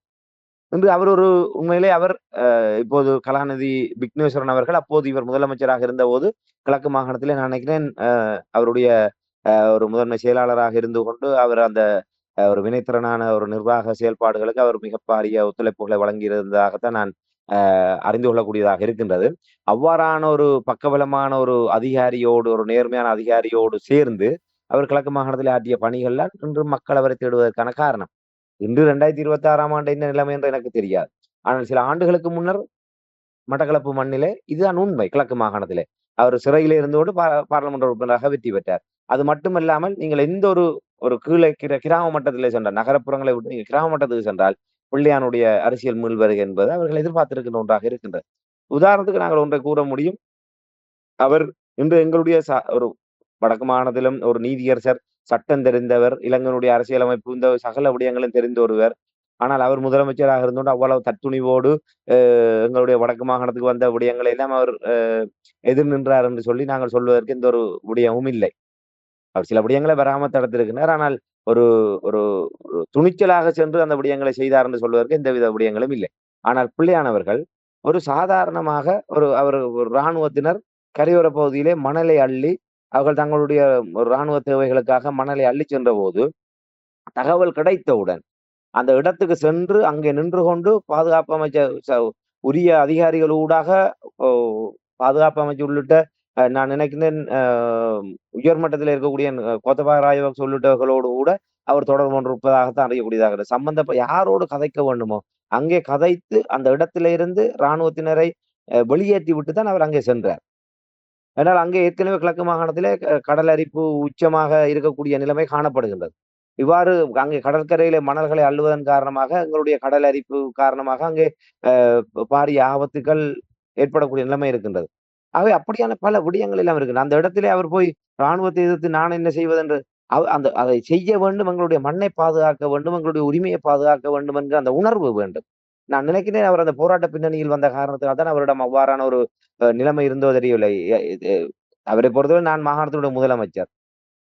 என்று அவர் ஒரு உண்மையிலே அவர் இப்போது கலாநிதி விக்னேஸ்வரன் அவர்கள் அப்போது இவர் முதலமைச்சராக இருந்த போது கிழக்கு மாகாணத்திலே நான் நினைக்கிறேன் அவருடைய ஒரு முதன்மை செயலாளராக இருந்து கொண்டு அவர் அந்த ஒரு வினைத்திறனான ஒரு நிர்வாக செயல்பாடுகளுக்கு அவர் மிக பாரிய ஒத்துழைப்புகளை வழங்கியிருந்ததாகத்தான் நான் அறிந்து கொள்ளக்கூடியதாக இருக்கின்றது. அவ்வாறான ஒரு பக்கபலமான ஒரு அதிகாரியோடு ஒரு நேர்மையான அதிகாரியோடு சேர்ந்து அவர் கிழக்கு மாகாணத்தில் ஆற்றிய பணிகள்லாம் இன்று மக்கள் அவரை தேடுவதற்கான காரணம். இன்று 2026ஆம் ஆண்டு என்ன நிலைமை என்று எனக்கு தெரியாது. ஆனால் சில ஆண்டுகளுக்கு முன்னர் மட்டக்களப்பு மண்ணிலே இதுதான் உண்மை. கிழக்கு மாகாணத்திலே அவர் சிறையிலே இருந்தோடு பாராளுமன்ற உறுப்பினராக வெற்றி பெற்றார். அது மட்டுமல்லாமல் நீங்கள் எந்த ஒரு கீழே கிராம மட்டத்திலே சென்றால், நகரப்புறங்களை விட்டு நீங்கள் கிராம மட்டத்துக்கு சென்றால் பிள்ளையானுடைய அரசியல் மீள் வருகை என்பது அவர்கள் எதிர்பார்த்திருக்கின்ற ஒன்றாக இருக்கின்றது. உதாரணத்துக்கு நாங்கள் ஒன்றை கூற முடியும். அவர் இன்று எங்களுடைய ஒரு வடக்கு மாகாணத்திலும் ஒரு நீதியரசர், சட்டம் தெரிந்தவர், இலங்கையினுடைய அரசியலமைப்பு இந்த சகல விடயங்களும் தெரிந்த ஒருவர். ஆனால் அவர் முதலமைச்சராக இருந்தோண்டு அவ்வளவு தத்துணிவோடு எங்களுடைய வடக்கு மாகாணத்துக்கு வந்த விடயங்களை எல்லாம் அவர் எதிர் நின்றார் என்று சொல்லி நாங்கள் சொல்வதற்கு எந்த ஒரு விடயமும் இல்லை. அவர் சில விடயங்களை வராம தடுத்திருக்கிறார். ஆனால் ஒரு ஒரு ஒரு துணிச்சலாக சென்று அந்த விடயங்களை செய்தார் என்று சொல்வதற்கு எந்தவித விடயங்களும் இல்லை. ஆனால் பிள்ளையானவர்கள் ஒரு சாதாரணமாக அவர் ஒரு இராணுவத்தினர் கரையோர பகுதியிலே மணலை அள்ளி அவர்கள் தங்களுடைய ஒரு இராணுவ தேவைகளுக்காக மணலை அள்ளி சென்ற போது தகவல் கிடைத்தவுடன் அந்த இடத்துக்கு சென்று அங்கே நின்று கொண்டு பாதுகாப்பு அமைச்சர் உரிய அதிகாரிகளூடாக பாதுகாப்பு அமைச்சர் உள்ளிட்ட நான் நினைக்கிறேன் உயர்மட்டத்தில் இருக்கக்கூடிய கோத்தபாய ராஜபக்ச உள்ளிட்டவர்களோடு கூட அவர் தொடர்பு கொண்டிருப்பதாகத்தான் அறியக்கூடியதாக சம்பந்த யாரோடு கதைக்க வேண்டுமோ அங்கே கதைத்து அந்த இடத்தில இருந்து இராணுவத்தினரை வெளியேற்றி விட்டு தான் அவர் அங்கே சென்றார். ஆனால் அங்கே ஏற்கனவே கிழக்கு மாகாணத்திலே கடல் அரிப்பு உச்சமாக இருக்கக்கூடிய நிலைமை காணப்படுகின்றது. இவ்வாறு அங்கே கடற்கரையிலே மணல்களை அள்ளுவதன் காரணமாக எங்களுடைய கடல் அரிப்பு காரணமாக அங்கே பாரிய ஆபத்துகள் ஏற்படக்கூடிய நிலைமை இருக்கின்றது. ஆகவே அப்படியான பல விடயங்கள் எல்லாம் இருக்கு. அந்த இடத்திலே அவர் போய் இராணுவத்தை எதிர்த்து நான் என்ன செய்வதென்று அந்த அதை செய்ய வேண்டும், எங்களுடைய மண்ணை பாதுகாக்க வேண்டும், எங்களுடைய உரிமையை பாதுகாக்க வேண்டும் என்கிற அந்த உணர்வு வேண்டும். நான் நினைக்கிறேன் அவர் அந்த போராட்ட பின்னணியில் வந்த காரணத்தினால் தான் அவரிடம் அவ்வாறான ஒரு நிலைமை இருந்தோ தெரியவில்லை. அவரை பொறுத்தவரை நான் மாகாணத்தினுடைய முதலமைச்சர்.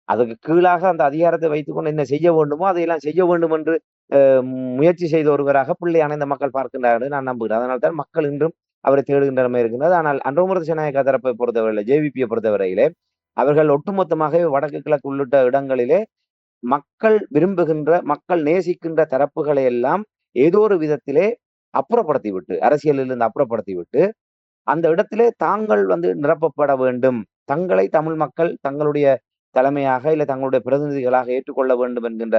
அதுக்கு கீழாக அந்த அதிகாரத்தை வைத்துக்கொண்டு என்ன செய்ய வேண்டுமோ அதையெல்லாம் செய்ய வேண்டும் என்று முயற்சி செய்த ஒருவராக பிள்ளையான இந்த மக்கள் பார்க்கின்றார்கள் நான் நம்புகிறேன். அதனால் தான் மக்கள் இன்றும் அவரை தேடுகின்ற நிலைமை இருக்கின்றது. ஆனால் அன்றுமுறை ஜனநாயக தரப்பை பொறுத்தவரையிலே ஜேவிபியை பொறுத்தவரையிலே அவர்கள் ஒட்டுமொத்தமாக வடக்கு கிழக்கு உள்ளிட்ட இடங்களிலே மக்கள் விரும்புகின்ற மக்கள் நேசிக்கின்ற தரப்புகளை எல்லாம் ஏதோ ஒரு விதத்திலே அப்புறப்படுத்தி விட்டு அரசியலிலிருந்து அப்புறப்படுத்தி விட்டு அந்த இடத்திலே தாங்கள் நிரப்பப்பட வேண்டும், தங்களை தமிழ் மக்கள் தங்களுடைய தலைமையாக இல்லை தங்களுடைய பிரதிநிதிகளாக ஏற்றுக்கொள்ள வேண்டும் என்கின்ற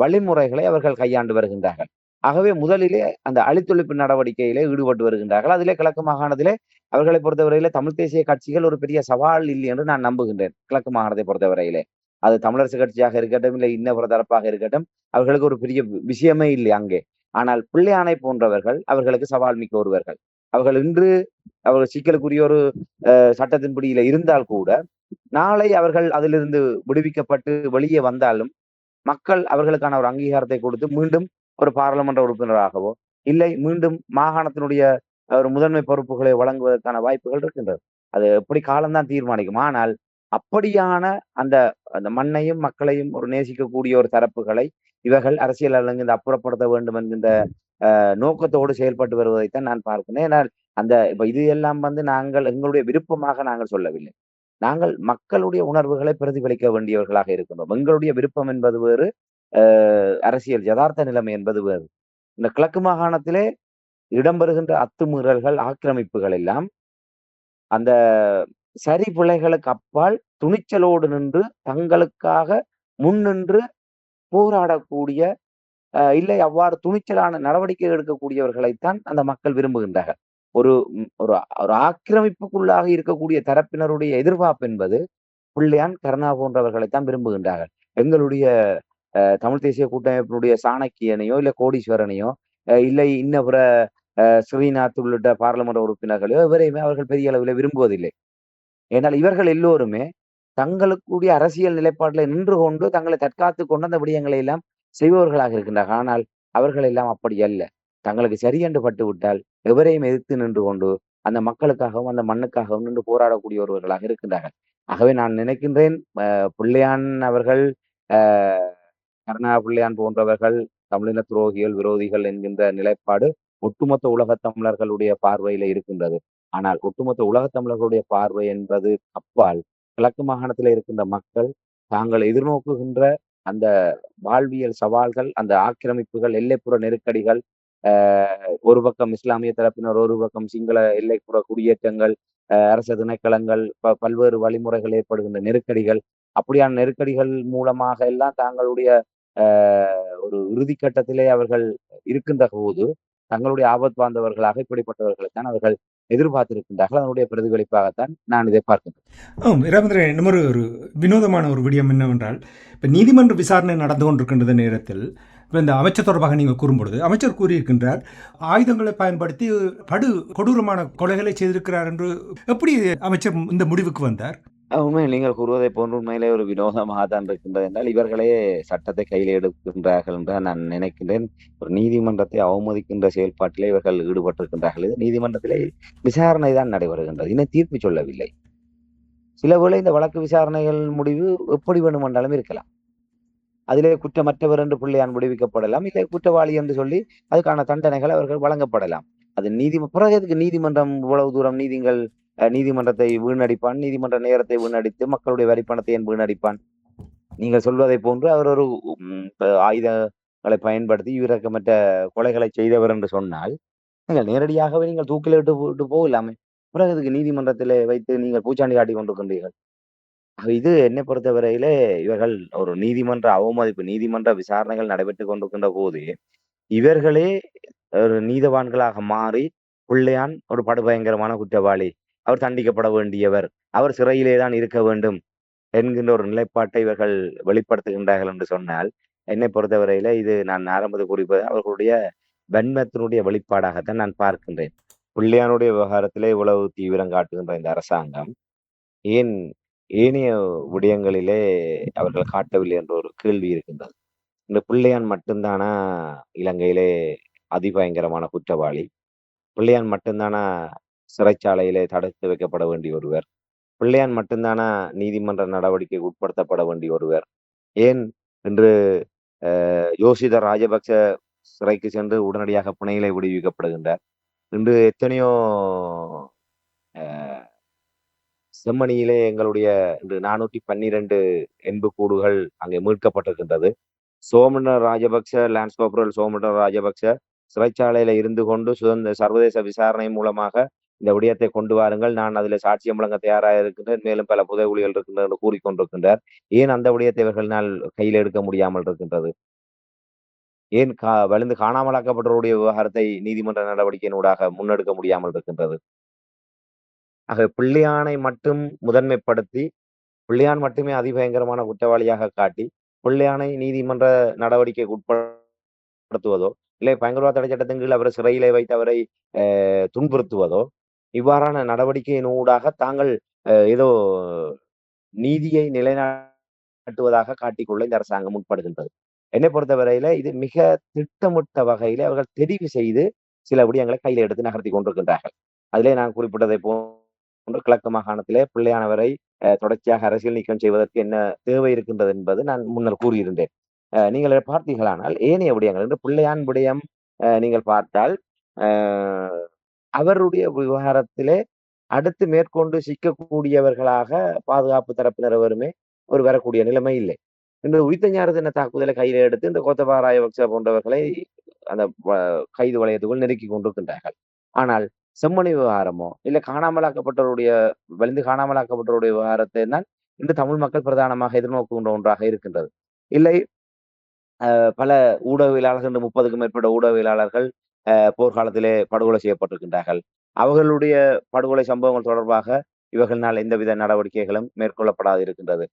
வழிமுறைகளை அவர்கள் கையாண்டு வருகின்றார்கள். ஆகவே முதலிலே அந்த அழித்தொழிப்பு நடவடிக்கையிலே ஈடுபட்டு வருகின்றார்கள். அதிலே கிழக்கு மாகாணத்திலே அவர்களை பொறுத்தவரையிலே தமிழ் தேசிய கட்சிகள் ஒரு பெரிய சவால் இல்லை என்று நான் நம்புகின்றேன். கிழக்கு மாகாணத்தை பொறுத்தவரையிலே அது தமிழரசு கட்சியாக இருக்கட்டும் இல்லை இன்னொரு தரப்பாக இருக்கட்டும் அவர்களுக்கு ஒரு பெரிய விஷயமே இல்லை அங்கே. ஆனால் பிள்ளையானை போன்றவர்கள் அவர்களுக்கு சவால் மிக்க ஒருவர்கள். அவர்கள் இன்று அவர்கள் சிக்கலுக்குரிய ஒரு சட்டத்தின் பிடியில இருந்தால் கூட நாளை அவர்கள் அதிலிருந்து விடுவிக்கப்பட்டு வெளியே வந்தாலும் மக்கள் அவர்களுக்கான ஒரு அங்கீகாரத்தை கொடுத்து மீண்டும் ஒரு பாராளுமன்ற உறுப்பினராகவோ இல்லை மீண்டும் மாகாணத்தினுடைய ஒரு முதன்மை பொறுப்புகளை வழங்குவதற்கான வாய்ப்புகள் இருக்கின்றது. அது எப்படி காலம்தான் தீர்மானிக்கும். ஆனால் அப்படியான அந்த அந்த மண்ணையும் மக்களையும் ஒரு நேசிக்கக்கூடிய ஒரு தரப்புகளை இவர்கள் அரசியல் அலங்கிருந்து அப்புறப்படுத்த வேண்டும் என்கின்ற நோக்கத்தோடு செயல்பட்டு வருவதைத்தான் நான் பார்க்கிறேன். ஏனால் அந்த இப்ப இது எல்லாம் நாங்கள் எங்களுடைய விருப்பமாக நாங்கள் சொல்லவில்லை. நாங்கள் மக்களுடைய உணர்வுகளை பிரதிபலிக்க வேண்டியவர்களாக இருக்கின்றோம். எங்களுடைய விருப்பம் என்பது வேறு, அரசியல் யதார்த்த நிலைமை என்பது வேறு. இந்த கிழக்கு மாகாணத்திலே இடம்பெறுகின்ற அத்துமீறல்கள் ஆக்கிரமிப்புகள் எல்லாம் அந்த சரி பிழைகளுக்கு அப்பால் துணிச்சலோடு நின்று தங்களுக்காக முன்னின்று போராடக்கூடிய இல்லை அவ்வாறு துணிச்சலான நடவடிக்கை எடுக்கக்கூடியவர்களைத்தான் அந்த மக்கள் விரும்புகின்றார்கள். ஒரு ஒரு ஒரு ஆக்கிரமிப்புக்குள்ளாக இருக்கக்கூடிய தரப்பினருடைய எதிர்பார்ப்பு என்பது பிள்ளையான் கருணா போன்றவர்களைத்தான் விரும்புகின்றார்கள். எங்களுடைய தமிழ் தேசிய கூட்டமைப்பினுடைய சாணக்கியனையோ இல்லை கோடீஸ்வரனையோ இல்லை இன்னபிற ஸ்ரீநாத் உள்ளிட்ட பாராளுமன்ற உறுப்பினர்களையோ இவரையுமே அவர்கள் பெரிய அளவில் விரும்புவதில்லை. ஏனால் இவர்கள் எல்லோருமே தங்களுக்குரிய அரசியல் நிலைப்பாட்டில நின்று கொண்டு தங்களை தற்காத்து கொண்டு அந்த விடயங்களை எல்லாம் செய்பவர்களாக இருக்கின்றார்கள். ஆனால் அவர்கள் எல்லாம் அப்படி அல்ல. தங்களுக்கு சரியென்று பட்டு விட்டால் எவரையும் எதிர்த்து நின்று கொண்டு அந்த மக்களுக்காகவும் அந்த மண்ணுக்காகவும் நின்று போராடக்கூடியவர்களாக இருக்கின்றார்கள். ஆகவே நான் நினைக்கின்றேன் பிள்ளையான் அவர்கள் கருணா பிள்ளையான் போன்றவர்கள் தமிழின துரோகிகள் விரோதிகள் என்கின்ற நிலைப்பாடு ஒட்டுமொத்த உலகத் தமிழர்களுடைய பார்வையில இருக்கின்றது. ஆனால் ஒட்டுமொத்த உலகத் தமிழர்களுடைய பார்வை என்பது அப்பால் கிழக்கு மாகாணத்தில் இருக்கின்ற மக்கள் தாங்கள் எதிர்நோக்குகின்ற அந்த வாழ்வியல் சவால்கள், அந்த ஆக்கிரமிப்புகள், எல்லைப்புற நெருக்கடிகள், ஒரு பக்கம் இஸ்லாமிய தரப்பினர், ஒரு பக்கம் சிங்கள எல்லைப்புற குடியேற்றங்கள், அரசு திணைக்களங்கள், பல்வேறு வழிமுறைகள் ஏற்படுகின்ற நெருக்கடிகள், அப்படியான நெருக்கடிகள் மூலமாக எல்லாம் தாங்களுடைய ஒரு இறுதி கட்டத்திலே அவர்கள் இருக்கின்ற போது தங்களுடைய ஆபத் வாழ்ந்தவர்களாக இப்படிப்பட்டவர்களைத்தான் அவர்கள் எதிர்பார்த்திருக்கின்றார்கள். அதனுடைய பிரதிபலிப்பாகத்தான் நான் இதை பார்க்கின்றேன். வீரபத்ரன், இன்னொரு ஒரு வினோதமான ஒரு விடயம் என்னவென்றால், இப்போ நீதிமன்ற விசாரணை நடந்து கொண்டிருக்கின்ற நேரத்தில் இப்போ இந்த அமைச்சர் தொடர்பாக நீங்கள் கூறும்பொழுது அமைச்சர் கூறியிருக்கின்றார், ஆயுதங்களை பயன்படுத்தி படு கொடூரமான கொலைகளை செய்திருக்கிறார் என்று. எப்படி அமைச்சர் இந்த முடிவுக்கு வந்தார்? உண்மையில் நீங்கள் கூறுவதைப் போன்று உண்மையிலே ஒரு வினோதமாக தான் இருக்கின்றது என்றால், இவர்களே சட்டத்தை கையில எடுக்கின்றார்கள் என்று தான் நான் நினைக்கின்றேன். ஒரு நீதிமன்றத்தை அவமதிக்கின்ற செயல்பாட்டிலே இவர்கள் ஈடுபட்டிருக்கின்றார்கள். இது நீதிமன்றத்திலே விசாரணை தான் நடைபெறுகின்றது. இன்னும் தீர்ப்பு சொல்லவில்லை. சில வேளை இந்த வழக்கு விசாரணைகள் முடிவு எப்படி வேண்டுமென்றாலும் இருக்கலாம். அதிலே குற்றமற்றவர் என்று பிள்ளையான் விடுவிக்கப்படலாம். இல்லை குற்றவாளி என்று சொல்லி அதுக்கான தண்டனைகள் அவர்கள் வழங்கப்படலாம். அது பிறகு எதுக்கு நீதிமன்றம் இவ்வளவு தூரம் நீதிமன்றத்தை வீணடிப்பான். நீதிமன்ற நேரத்தை வீணடித்து மக்களுடைய வரிப்பணத்தை ஏன் வீணடிப்பான்? நீங்கள் சொல்வதைப் போன்று அவர் ஒரு ஆயுதங்களை பயன்படுத்தி இரக்கமற்ற கொலைகளை செய்தவர் என்று சொன்னால், நேரடியாகவே நீங்கள் தூக்கிலிட்டு விட்டு போகலாமே. பிறகு எதுக்கு நீதிமன்றத்திலே வைத்து நீங்கள் பூச்சாண்டி காட்டிக் கொண்டிருக்கின்றீர்கள்? இது என்னை பொறுத்தவரையிலே இவர்கள் ஒரு நீதிமன்ற விசாரணைகள் நடைபெற்றுக் கொண்டிருக்கின்ற போது, இவர்களே ஒரு நீதவான்களாக மாறி, பிள்ளையான் ஒரு படுபயங்கரமான குற்றவாளி. அவர் தண்டிக்கப்பட வேண்டியவர். அவர் சிறையிலே தான் இருக்க வேண்டும் என்கின்ற ஒரு நிலைப்பாட்டை இவர்கள் வெளிப்படுத்துகின்றார்கள் என்று சொன்னால், என்னை பொறுத்தவரையில இது நான் ஆரம்பத்தில் குறிப்பது அவர்களுடைய வன்மத்தினுடைய வெளிப்பாடாகத்தான் நான் பார்க்கின்றேன். பிள்ளையானுடைய விவகாரத்திலே இவ்வளவு தீவிரம் காட்டுகின்ற இந்த அரசாங்கம், ஏன் ஏனைய விடயங்களிலே அவர்கள் காட்டவில்லை என்ற ஒரு கேள்வி இருக்கின்றது. இந்த பிள்ளையான் மட்டும்தானா இலங்கையிலே அதிபயங்கரமான குற்றவாளி? பிள்ளையான் மட்டும்தானா சிறைச்சாலையிலே தடுத்து வைக்கப்பட வேண்டிய ஒருவர்? பிள்ளையான் மட்டும்தானா நீதிமன்ற நடவடிக்கைக்கு உட்படுத்தப்பட வேண்டிய ஒருவர்? ஏன் இன்று யோசித ராஜபக்ச சிறைக்கு சென்று உடனடியாக பிணையிலே விடுவிக்கப்படுகின்றார்? இன்று எத்தனையோ அ செம்மணியிலே எங்களுடைய இன்று 412 எண்புக்கூடுகள் அங்கே மீட்கப்பட்டிருக்கின்றது. லான்ஸ் கார்பரல் சோமன ராஜபக்ச சிறைச்சாலையில இருந்து கொண்டு சர்வதேச விசாரணை மூலமாக இந்த விடயத்தை கொண்டு வாருங்கள். நான் அதில் சாட்சியம் வழங்க தயாராக இருக்கின்றேன். மேலும் பல புதைகுழிகள் இருக்கின்றன என்று கூறிக்கொண்டிருக்கின்றார். ஏன் அந்த விடயத்தை இவர்களால் கையில் எடுக்க முடியாமல் இருக்கின்றது? ஏன் வலிந்து காணாமலாக்கப்பட்டவருடைய விவகாரத்தை நீதிமன்ற நடவடிக்கையினூடாக முன்னெடுக்க முடியாமல் இருக்கின்றது? ஆக பிள்ளையானை மட்டும் முதன்மைப்படுத்தி, பிள்ளையான் மட்டுமே அதிபயங்கரமான குற்றவாளியாக காட்டி, பிள்ளையானை நீதிமன்ற நடவடிக்கைக்கு உட்படுத்துவதோ, இல்லை பயங்கரவாத தடை சட்டத்தின் கீழ் அவரை சிறையிலே வைத்து அவரை துன்புறுத்துவதோ, இவ்வாறான நடவடிக்கையினூடாக தாங்கள் ஏதோ நீதியை நிலைநாட்டுவதாக காட்டிக்கொள்ள இந்த அரசாங்கம் முற்படுகின்றது. என்னை பொறுத்தவரையில இது மிக திட்டமிட்ட வகையில அவர்கள் தெரிவு செய்து சில விடயங்களை கையில எடுத்து நகர்த்தி கொண்டிருக்கின்றார்கள். அதிலே நான் குறிப்பிட்டதை போன்று கிழக்கு மாகாணத்திலே பிள்ளையானவரை தொடர்ச்சியாக அரசியல் நீக்கம் செய்வதற்கு என்ன தேவை இருக்கின்றது என்பது நான் முன்னர் கூறியிருந்தேன். நீங்கள் பார்த்தீர்களானால் ஏனைய விடயங்கள் என்று பிள்ளையான் விடயம் நீங்கள் பார்த்தால் அவருடைய விவகாரத்திலே அடுத்து மேற்கொண்டு சிக்கக்கூடியவர்களாக பாதுகாப்பு தரப்பினர் எவருமே வரக்கூடிய நிலைமை இல்லை. இன்று உயிர்த்த தின தாக்குதலை கையில எடுத்து இந்த கோத்தபா ராஜபக்ச போன்றவர்களை அந்த கைது வளையத்துக்குள் நெருக்கி கொண்டிருக்கின்றார்கள். ஆனால் செம்மணி விவகாரமோ இல்லை வலிந்து காணாமலாக்கப்பட்டவருடைய விவகாரத்தை தான் இன்று தமிழ் மக்கள் பிரதானமாக எதிர்நோக்குகின்ற ஒன்றாக இருக்கின்றது. இல்லை பல ஊடகவியலாளர்கள் 30க்கும் மேற்பட்ட ஊடகவியலாளர்கள் போர்க்காலத்திலே படுகொலை செய்யப்பட்டிருக்கின்றார்கள். அவர்களுடைய படுகொலை சம்பவங்கள் தொடர்பாக இவர்களால் எந்தவித நடவடிக்கைகளும் மேற்கொள்ளப்படாது இருக்கின்றது.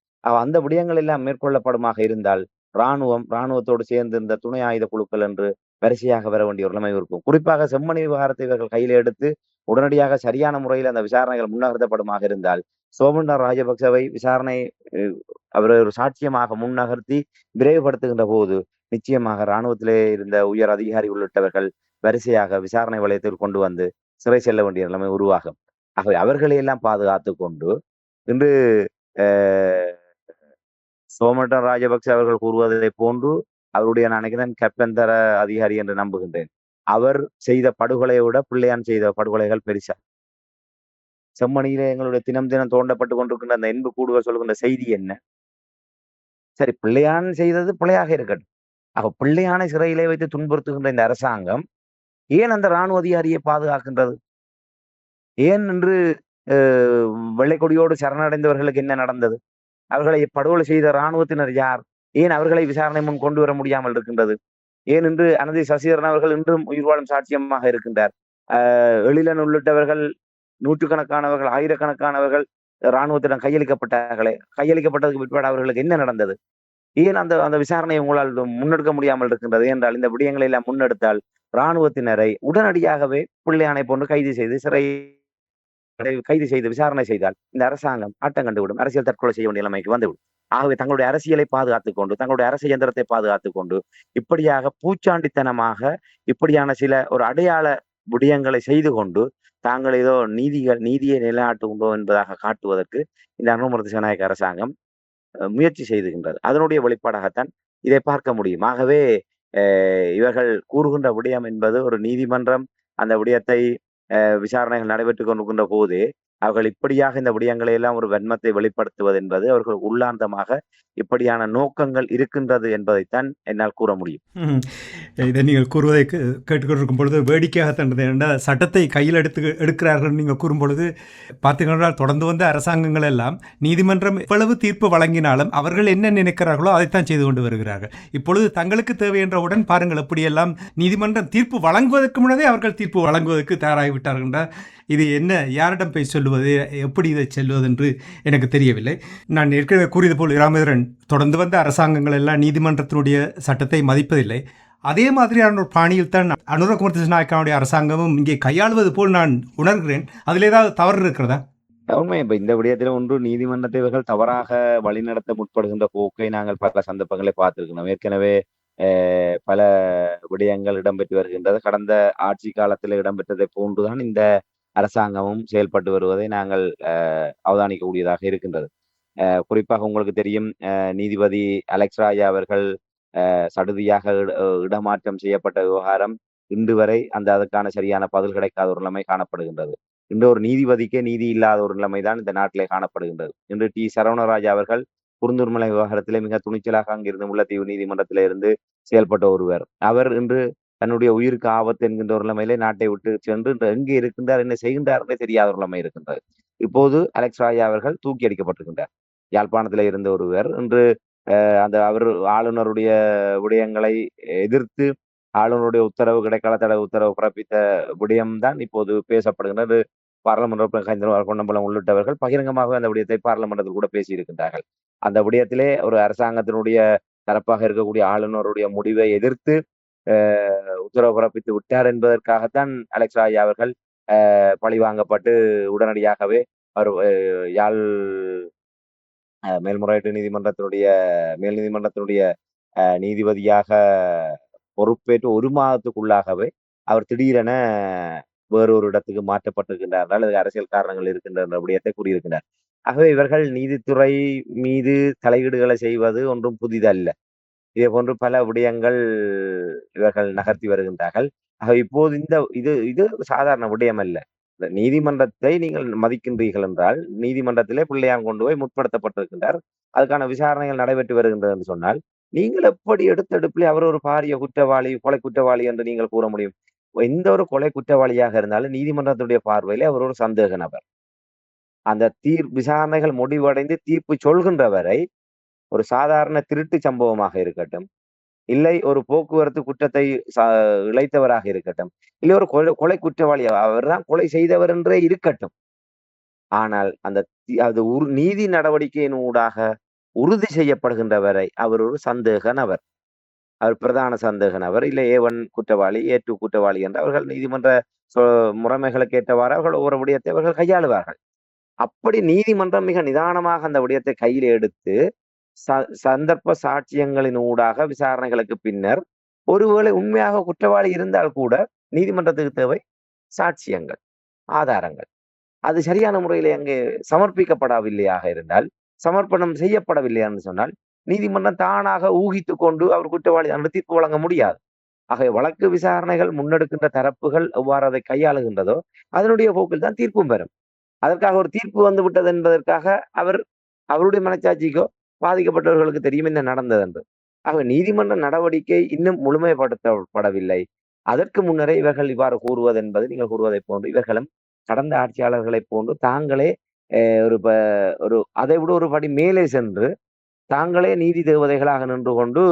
அந்த விடயங்கள் எல்லாம் மேற்கொள்ளப்படுமாக இருந்தால் இராணுவத்தோடு சேர்ந்து இந்த துணை ஆயுத குழுக்கள் என்று வரிசையாக வர வேண்டிய ஒரு நிலைமை இருக்கும். குறிப்பாக செம்மணி விவகாரத்தை இவர்கள் கையில் எடுத்து உடனடியாக சரியான முறையில் அந்த விசாரணைகள் முன்னகர்த்தப்படுமாக இருந்தால் சோமன ராஜபக்சவை விசாரணை அவர் ஒரு சாட்சியமாக முன்னகர்த்தி விரைவுபடுத்துகின்ற போது நிச்சயமாக இராணுவத்திலே இருந்த உயர் அதிகாரி உள்ளிட்டவர்கள் வரிசையாக விசாரணை வலயத்தில் கொண்டு வந்து சிறை செல்ல வேண்டிய நிலைமை உருவாகும். ஆகவே அவர்களை எல்லாம் பாதுகாத்து கொண்டு இன்று சோமன ராஜபக்ச அவர்கள் கூறுவதை போன்று அவருடைய நான் நினைக்கிறேன் கப்பந்தர அதிகாரி என்று நம்புகின்றேன். அவர் செய்த படுகொலையை விட பிள்ளையான் செய்த படுகொலைகள் பெருசா. செம்மணியிலே எங்களுடைய தினம் தோண்டப்பட்டு கொண்டிருக்கின்ற அந்த எண்பு கூடுகள் சொல்லுகின்ற செய்தி என்ன? சரி, பிள்ளையான் செய்தது பிள்ளையாக இருக்கட்டும். பிள்ளையானை சிறையிலே வைத்து துன்புறுத்துகின்ற இந்த அரசாங்கம் ஏன் அந்த இராணுவ அதிகாரியை பாதுகாக்கின்றது? ஏன் என்று வெள்ளைக்கொடியோடு சரணடைந்தவர்களுக்கு என்ன நடந்தது? அவர்களை படுகொலை செய்த இராணுவத்தினர் யார்? ஏன் அவர்களை விசாரணை முன் கொண்டு வர முடியாமல் இருக்கின்றது? ஏன் என்று அனந்தி சசிதரன் அவர்கள் இன்றும் உயிர் வாழும் சாட்சியமாக இருக்கின்றார். எழிலன் உள்ளிட்டவர்கள் நூற்றுக்கணக்கானவர்கள் ஆயிரக்கணக்கானவர்கள் இராணுவத்திடம் கையளிக்கப்பட்டார்களே, கையளிக்கப்பட்டதுக்கு பிற்பாடு அவர்களுக்கு என்ன நடந்தது? ஏன் அந்த விசாரணையை உங்களால் முன்னெடுக்க முடியாமல் இருக்கின்றது என்றால் இந்த விடயங்களை எல்லாம் முன்னெடுத்தால் இராணுவத்தினரை உடனடியாகவே பிள்ளையானை போன்று கைது செய்து சிறை கைது செய்து விசாரணை செய்தால் இந்த அரசாங்கம் ஆட்டம் கண்டுவிடும், அரசியல் தற்கொலை செய்ய வேண்டிய நிலைமைக்கு வந்துவிடும். ஆகவே தங்களுடைய அரசியலை பாதுகாத்துக் கொண்டு, தங்களுடைய அரசு இயந்திரத்தை பாதுகாத்துக் கொண்டு, இப்படியாக பூச்சாண்டித்தனமாக இப்படியான சில ஒரு அடையாள விடயங்களை செய்து கொண்டு, தாங்கள் ஏதோ நீதியை நிலைநாட்டுகின்றோம் என்பதாக காட்டுவதற்கு இந்த அனுர திசாநாயக்க அரசாங்கம் முயற்சி செய்துகின்றது. அதனுடைய வெளிப்பாடாகத்தான் இதை பார்க்க முடியும். ஆகவே இவர்கள் கூறுகின்ற விடயம் என்பது ஒரு நீதிமன்றம் அந்த விடயத்தை விசாரணைகள் நடைபெற்றுக் கொண்டிருக்கின்ற போது அவர்கள் இப்படியாக இந்த விடயங்களை எல்லாம் ஒரு வன்மத்தை வெளிப்படுத்துவது என்பது அவர்கள் உள்ளார்ந்தமாக இப்படியான நோக்கங்கள் இருக்கின்றது என்பதைத்தான் என்னால் கூற முடியும். இதை நீங்கள் கூறுவதை கேட்டுக்கொண்டிருக்கும் பொழுது வேடிக்கையாக தந்தது என்றால் சட்டத்தை கையில் எடுக்கிறார்கள் நீங்கள் கூறும் பொழுது பார்த்தீங்கன்னா தொடர்ந்து வந்த அரசாங்கங்கள் எல்லாம் நீதிமன்றம் எவ்வளவு தீர்ப்பு வழங்கினாலும் அவர்கள் என்ன நினைக்கிறார்களோ அதைத்தான் செய்து கொண்டு வருகிறார்கள். இப்பொழுது தங்களுக்கு தேவை என்றவுடன் பாருங்கள் எப்படியெல்லாம் நீதிமன்றம் தீர்ப்பு வழங்குவதற்கு முன்னதே அவர்கள் தீர்ப்பு வழங்குவதற்கு தயாராகிவிட்டார்கள் என்றால் இது என்ன, யாரிடம் போய் சொல்லுவது, எப்படி இதை செல்வது என்று எனக்கு தெரியவில்லை. நான் ஏற்கனவே கூறியது போல் ராமேந்திரன் தொடர்ந்து வந்த அரசாங்கங்கள் எல்லாம் நீதிமன்றத்தினுடைய சட்டத்தை மதிப்பதில்லை. அதே மாதிரியான ஒரு பாணியில் தான் அனுர திசாநாயக்காவுடைய அரசாங்கமும் இங்கே கையாளுவது போல் நான் உணர்கிறேன். அதில் ஏதாவது தவறு இருக்கிறதா? உண்மை. இப்ப இந்த விடயத்தில் ஒன்று நீதிமன்றத்தை இவர்கள் தவறாக வழிநடத்த முற்படுகின்ற போக்கை நாங்கள் பல சந்தர்ப்பங்களை பார்த்திருக்கிறோம். ஏற்கனவே பல விடயங்கள் இடம்பெற்று வருகின்றது. கடந்த ஆட்சி காலத்தில் இடம்பெற்றதை போன்றுதான் இந்த அரசாங்கமும் செயல்பட்டு வருவதை நாங்கள் அவதானிக்கக்கூடியதாக இருக்கின்றது. குறிப்பாக உங்களுக்கு தெரியும், நீதிபதி அலெக்ஸ் ராஜா அவர்கள் சடுதியாக இடமாற்றம் செய்யப்பட்ட விவகாரம் இன்று வரை அதற்கான சரியான பதில் கிடைக்காத ஒரு நிலைமை காணப்படுகின்றது. இன்று ஒரு நீதிபதிக்கே நீதி இல்லாத ஒரு நிலைமை தான் இந்த நாட்டிலே காணப்படுகின்றது. இன்று டி சரவணராஜா அவர்கள் குருந்தூர்மலை விவகாரத்திலே மிக துணிச்சலாக அங்கிருந்து முல்லைத்தீவு நீதிமன்றத்திலே இருந்து செயல்பட்ட ஒருவர். அவர் இன்று தன்னுடைய உயிருக்கு ஆபத்து என்கின்ற ஒரு நிலைமையிலே நாட்டை விட்டு சென்று எங்கே இருக்கின்றார், என்ன செய்கின்றார் என்றே தெரியாத ஒரு நிலைமை இருக்கின்றது. இப்போது அலெக்ஸ் ராஜா அவர்கள் தூக்கி அடிக்கப்பட்டிருக்கின்றார். யாழ்ப்பாணத்திலே இருந்த ஒருவர் இன்று அந்த அவர் ஆளுநருடைய விடயங்களை எதிர்த்து ஆளுநருடைய உத்தரவு, இடைக்கால தடை உத்தரவு பிறப்பித்த விடயம்தான் இப்போது பேசப்படுகின்றது. பாராளுமன்ற பொன்னம்பலம் உள்ளிட்டவர்கள் பகிரங்கமாக அந்த விடயத்தை பாராளுமன்றத்தில் கூட பேசியிருக்கின்றார்கள். அந்த விடயத்திலே ஒரு அரசாங்கத்தினுடைய தரப்பாக இருக்கக்கூடிய ஆளுநருடைய முடிவை எதிர்த்து உத்தரவு பிறப்பித்து விட்டார் என்பதற்காகத்தான் அலெக்ஸ் ராஜா அவர்கள் பழி வாங்கப்பட்டு உடனடியாகவே அவர் யாழ் மேல்முறையீட்டு மேல் நீதிமன்றத்தினுடைய நீதிபதியாக பொறுப்பேற்று 1 மாதத்துக்குள்ளாகவே அவர் திடீரென வேறொரு இடத்துக்கு மாற்றப்பட்டிருக்கின்றார். அதுக்கு அரசியல் காரணங்கள் இருக்கின்ற விடயத்தை கூறியிருக்கின்றார். ஆகவே இவர்கள் நீதித்துறை மீது தலையீடுகளை செய்வது ஒன்றும் புதிதல்ல. இதே போன்று பல விடயங்கள் இவர்கள் நகர்த்தி வருகின்றார்கள். இப்போது இது இது சாதாரண விடயம் அல்ல. இந்த நீதிமன்றத்தை நீங்கள் மதிக்கின்றீர்கள் என்றால், நீதிமன்றத்திலே பிள்ளையான் கொண்டு போய் முற்படுத்தப்பட்டிருக்கின்றார். அதுக்கான விசாரணைகள் நடைபெற்று வருகின்றது என்று சொன்னால், நீங்கள் எப்படி எடுத்தெடுப்பிலே அவர் ஒரு பாரிய குற்றவாளி, கொலை குற்றவாளி என்று நீங்கள் கூற முடியும்? எந்த ஒரு கொலை குற்றவாளியாக இருந்தாலும் நீதிமன்றத்துடைய பார்வையிலே அவர் ஒரு சந்தேக நபர். அந்த விசாரணைகள் முடிவடைந்து தீர்ப்பு சொல்கின்ற வரை ஒரு சாதாரண திருட்டு சம்பவமாக இருக்கட்டும், இல்லை ஒரு போக்குவரத்து குற்றத்தை இழைத்தவராக இருக்கட்டும், இல்லை ஒரு கொலை குற்றவாளி, அவர்தான் கொலை செய்தவர் என்றே இருக்கட்டும். ஆனால் அது நீதி நடவடிக்கையின் ஊடாக உறுதி செய்யப்படுகின்ற வரை அவர் ஒரு சந்தேக நபர். அவர் பிரதான சந்தேக நபர், இல்லை A1 குற்றவாளி, A2 குற்றவாளி என்று அவர்கள் நீதிமன்ற முறைமைகளுக்கு ஏற்றவாறு அவர்கள் ஒவ்வொரு விடயத்தை அவர்கள் கையாளுவார்கள். அப்படி நீதிமன்றம் மிக நிதானமாக அந்த விடயத்தை கையில் எடுத்து சந்தர்ப்ப சாட்சியங்களின் ஊடாக விசாரணைகளுக்கு பின்னர் ஒருவேளை உண்மையாக குற்றவாளி இருந்தால் கூட நீதிமன்றத்துக்கு தேவை சாட்சியங்கள், ஆதாரங்கள். அது சரியான முறையில் அங்கே சமர்ப்பிக்கப்படவில்லையாக இருந்தால், சமர்ப்பணம் செய்யப்படவில்லை என்று சொன்னால் நீதிமன்றம் தானாக ஊகித்து கொண்டு அவர் குற்றவாளி என்று தீர்ப்பு வழங்க முடியாது. ஆகவே வழக்கு விசாரணைகள் முன்னெடுக்கின்ற தரப்புகள் எவ்வாறு அதை கையாளுகின்றதோ அதனுடைய போக்கில் தான் தீர்ப்பும் பெறும். அதற்காக ஒரு தீர்ப்பு வந்து விட்டது என்பதற்காக அவருடைய மனச்சாட்சிக்கோ பாதிக்கப்பட்டவர்களுக்கு தெரியும் என்ன நடந்தது என்று. ஆகவே நீதிமன்ற நடவடிக்கை இன்னும் முழுமைப்படுத்தப்படவில்லை. அதற்கு முன்னரே இவர்கள் இவ்வாறு கூறுவது என்பது நீங்கள் கூறுவதை போன்று இவர்களும் கடந்த ஆட்சியாளர்களை போன்று தாங்களே ஒரு அதை விட ஒரு படி மேலே சென்று தாங்களே நீதி தேவதைகளாக நின்று கொண்டு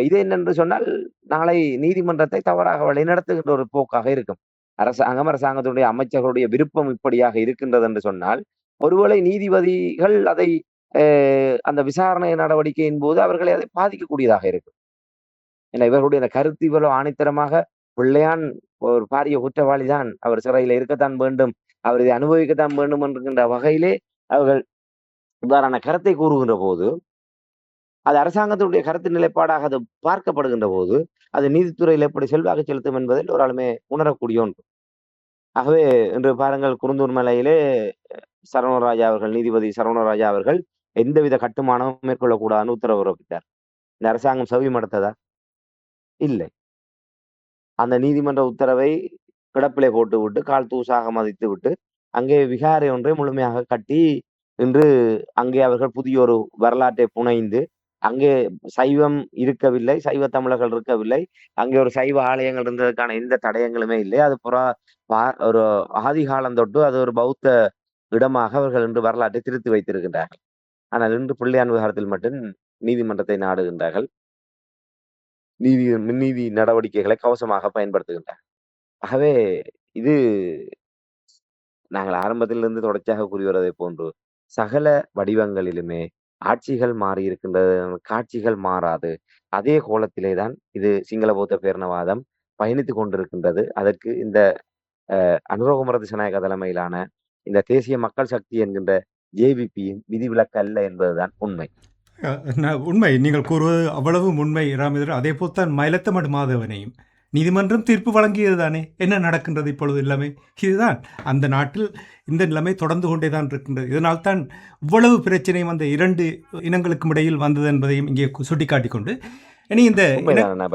இது என்னென்று சொன்னால் நாளை நீதிமன்றத்தை தவறாக வழிநடத்துகின்ற ஒரு போக்காக இருக்கும். அரசாங்கத்துடைய அமைச்சர்களுடைய விருப்பம் இப்படியாக இருக்கின்றது என்று சொன்னால், ஒருவேளை நீதிபதிகள் அதை அந்த விசாரணை நடவடிக்கையின் போது அவர்களை அதை பாதிக்கக்கூடியதாக இருக்கும். ஏன்னா இவர்களுடைய அந்த கருத்து இவ்வளவு ஆணித்தரமாக பிள்ளையான் ஒரு பாரிய குற்றவாளி தான், அவர் சிறையில இருக்கத்தான் வேண்டும், அவர் இதை அனுபவிக்கத்தான் வேண்டும் என்கின்ற வகையிலே அவர்கள் இவ்வாறான கருத்தை கூறுகின்ற போது, அது அரசாங்கத்தினுடைய கருத்து நிலைப்பாடாக அது பார்க்கப்படுகின்ற போது, அது நீதித்துறையில் எப்படி செல்வாக்கு செலுத்தும் என்பதில் ஒரு ஆளுமே உணரக்கூடிய ஒன்று. ஆகவே இன்று பாருங்கள் குருந்தூர் மலையிலே சரவணராஜா அவர்கள், நீதிபதி சரவணராஜா அவர்கள் எந்தவித கட்டுமானமும் மேற்கொள்ளக்கூடாதுன்னு உத்தரவு பிறப்பித்தார். இந்த அரசாங்கம் செவிமடுத்ததா? இல்லை. அந்த நீதிமன்ற உத்தரவை கிடப்பிலே போட்டுவிட்டு, கால் தூசாக மதித்துவிட்டு, அங்கே விகாரை ஒன்றை முழுமையாக கட்டி, இன்று அங்கே அவர்கள் புதிய ஒரு வரலாற்றை புனைந்து, அங்கே சைவம் இருக்கவில்லை, சைவ தமிழர்கள் இருக்கவில்லை. அங்கே ஒரு சைவ ஆலயங்கள் இருந்ததற்கான எந்த தடயங்களுமே இல்லை. அது ஒரு ஆதி காலம் தொட்டு அது ஒரு பௌத்த இடமாக அவர்கள் இன்று வரலாற்றை திருத்தி வைத்திருக்கின்றார்கள். ஆனால் இன்று பிள்ளையான் விவகாரத்தில் மட்டும் நீதிமன்றத்தை நாடுகின்றார்கள். நீதி நடவடிக்கைகளை கவசமாக பயன்படுத்துகின்றார்கள். ஆகவே இது நாங்கள் ஆரம்பத்திலிருந்து தொடர்ச்சியாக கூறி வருவதை போன்று சகல வடிவங்களிலுமே ஆட்சிகள் மாறி இருக்கின்றது, காட்சிகள் மாறாது. அதே கோலத்திலே தான் இது சிங்கள பௌத்த பேரினவாதம் பயணித்துக் கொண்டிருக்கின்றது. அதற்கு இந்த அனுரகுமார திசாநாயக்க தலைமையிலான இந்த தேசிய மக்கள் சக்தி என்கின்ற ஜேவிபியின் விதிவிலக்கு அல்ல என்பதுதான் உண்மை. உண்மை நீங்கள் கூறுவது அவ்வளவு உண்மை ராமேந்திரன். அதே போல் தான் மயிலத்தமடு மாதவனையும் நீதிமன்றம் தீர்ப்பு வழங்கியது தானே. என்ன நடக்கின்றது இப்பொழுது எல்லாமே இதுதான். அந்த நாட்டில் இந்த நிலைமை தொடர்ந்து கொண்டே தான் இருக்கின்றது. இதனால் தான் இவ்வளவு பிரச்சனையும் அந்த 2 இனங்களுக்கும் இடையில் வந்தது என்பதையும் இங்கே சுட்டிக்காட்டிக் கொண்டு இனி இந்த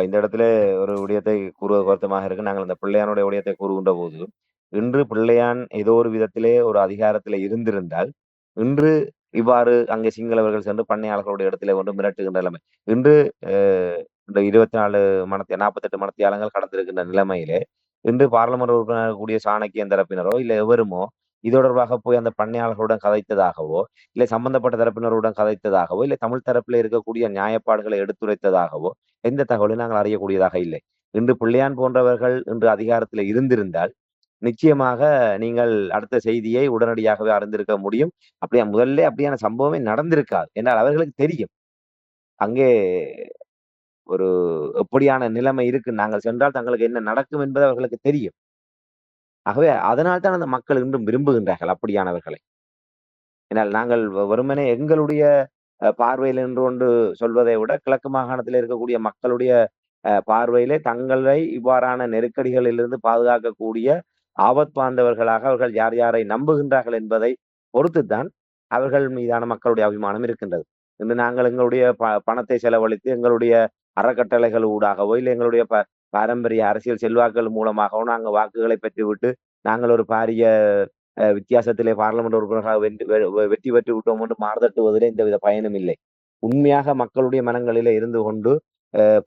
இந்த இடத்துல ஒரு விடயத்தை கூறுவது வருத்தமாக இருக்கு. நாங்கள் இந்த பிள்ளையானுடைய விடயத்தை கூறுகின்ற போது, இன்று பிள்ளையான் ஏதோ ஒரு விதத்திலே ஒரு அதிகாரத்திலே இருந்திருந்தால், இன்று இவ்வாறு அங்கே சிங்களவர்கள் சென்று பண்ணையாளர்களுடைய இடத்திலே வந்து மிரட்டுகின்ற நிலைமை. இன்று இந்த 24 48 மணத்தியாலங்கள் கடந்திருக்கின்ற நிலைமையிலே, இன்று பாராளுமன்ற உறுப்பினர் கூடிய சாணக்கியன் தரப்பினரோ, இல்ல எவருமோ இது தொடர்பாக போய் அந்த பண்ணையாளர்களுடன் கதைத்ததாகவோ, இல்லை சம்பந்தப்பட்ட தரப்பினருடன் கதைத்ததாகவோ, இல்லை தமிழ் தரப்பில் இருக்கக்கூடிய நியாயப்பாடுகளை எடுத்துரைத்ததாகவோ, எந்த தகவலையும் நாங்கள் அறியக்கூடியதாக இல்லை. இன்று பிள்ளையான் போன்றவர்கள் இன்று அதிகாரத்தில் இருந்திருந்தால், நிச்சயமாக நீங்கள் அடுத்த செய்தியை உடனடியாகவே அறிந்திருக்க முடியும். அப்படியான சம்பவமே நடந்திருக்காது. என்றால் அவர்களுக்கு தெரியும். அங்கே ஒரு எப்படியான நிலைமை இருக்கு. நாங்கள் சென்றால் தங்களுக்கு என்ன நடக்கும் என்பது அவர்களுக்கு தெரியும். ஆகவே அதனால் தான் அந்த மக்கள் இன்றும் விரும்புகின்றார்கள் அப்படியானவர்களை. ஏனால் நாங்கள் வெறுமனே எங்களுடைய பார்வையில் என்று கொண்டு சொல்வதை விட, கிழக்கு மாகாணத்தில் இருக்கக்கூடிய மக்களுடைய பார்வையிலே தங்களை இவ்வாறான நெருக்கடிகளிலிருந்து பாதுகாக்கக்கூடிய ஆபத்பாந்தவர்களாக அவர்கள் யார் யாரை நம்புகின்றார்கள் என்பதை பொறுத்துத்தான் அவர்கள் மீதான மக்களுடைய அபிமானம் இருக்கின்றது. இன்று நாங்கள் எங்களுடைய பணத்தை செலவழித்து எங்களுடைய அறக்கட்டளைகள் ஊடாகவோ, இல்லை எங்களுடைய பாரம்பரிய அரசியல் செல்வாக்குகள் மூலமாகவோ நாங்கள் வாக்குகளை பெற்றுவிட்டு நாங்கள் ஒரு பாரிய வித்தியாசத்திலே பாராளுமன்ற உறுப்பினர்களாக வெற்றி பெற்று விட்டோம் என்று மாறுதட்டுவதிலே எந்தவித பயனும் இல்லை. உண்மையாக மக்களுடைய மனங்களிலே இருந்து கொண்டு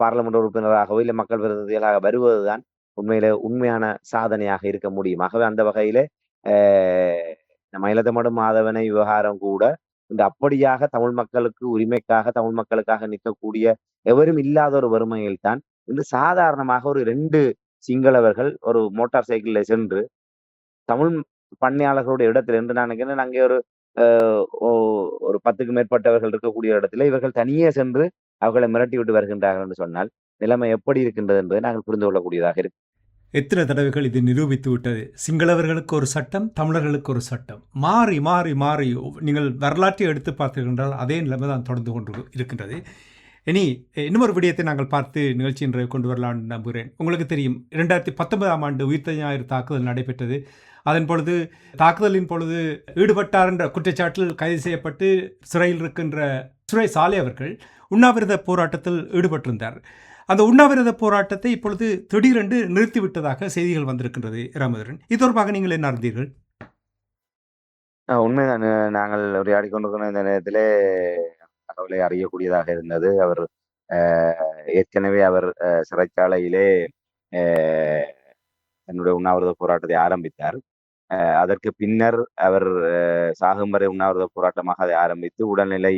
பாராளுமன்ற உறுப்பினராகவோ, இல்லை மக்கள் பிரதிநிதிகளாக வருவதுதான் உண்மையிலே உண்மையான சாதனையாக இருக்க முடியும். ஆகவே அந்த வகையிலே மயிலத்தமடு மாதவனை விவகாரம் கூட இந்த அப்படியாக தமிழ் மக்களுக்கு உரிமைக்காக, தமிழ் மக்களுக்காக நிற்கக்கூடிய எவரும் இல்லாத ஒரு வறுமையில் தான் இன்று சாதாரணமாக ஒரு 2 சிங்களவர்கள் ஒரு மோட்டார் சைக்கிளில் சென்று தமிழ் பண்ணையாளர்களுடைய இடத்துல என்று நான் நினைக்கிறேன், அங்கே ஒரு 10க்கு மேற்பட்டவர்கள் இருக்கக்கூடிய இடத்துல இவர்கள் தனியே சென்று அவர்களை மிரட்டி விட்டு வருகின்றார்கள் என்று சொன்னால் நிலைமை எப்படி இருக்கின்றது என்பதை நாங்கள் புரிந்து கொள்ளக்கூடியதாக இருக்கு. எத்தனை தடவைகள் இது நிரூபித்து விட்டது. சிங்களவர்களுக்கு ஒரு சட்டம், தமிழர்களுக்கு ஒரு சட்டம், மாறி மாறி மாறி நீங்கள் வரலாற்றை எடுத்து பார்த்தீர்கள் அதே நிலைமை தான் தொடர்ந்து கொண்டு இருக்கின்றது. இனி இன்னொரு விடயத்தை நாங்கள் பார்த்து நிகழ்ச்சி இன்று கொண்டு வரலாம்னு நம்புகிறேன். உங்களுக்கு தெரியும் 2019ஆம் ஆண்டு உயிர்த்த ஞாயிறு தாக்குதல் நடைபெற்றது. அதன் பொழுது தாக்குதலின் பொழுது ஈடுபட்டார் என்ற குற்றச்சாட்டில் கைது செய்யப்பட்டு சிறையில் இருக்கின்ற சுரேஷ் சாலை அவர்கள் உண்ணாவிரத போராட்டத்தில் ஈடுபட்டிருந்தார். அந்த உண்ணாவிரத போராட்டத்தை இப்பொழுது திடீரென்று நிறுத்திவிட்டதாக செய்திகள் வந்திருக்கின்றது. ராமேந்திரன், இது தொடர்பாக நீங்கள் என்ன அறிந்தீர்கள்? உண்மைதான். நாங்கள் உரையாடி கொண்டிருக்கிற இந்த நேரத்திலே தகவலை அறியக்கூடியதாக இருந்தது. அவர் ஏற்கனவே அவர் சிறைச்சாலையிலே தன்னுடைய உண்ணாவிரத போராட்டத்தை ஆரம்பித்தார். அதற்கு பின்னர் அவர் சாகும் வரை உண்ணாவிரத போராட்டமாக அதை ஆரம்பித்து உடல்நிலை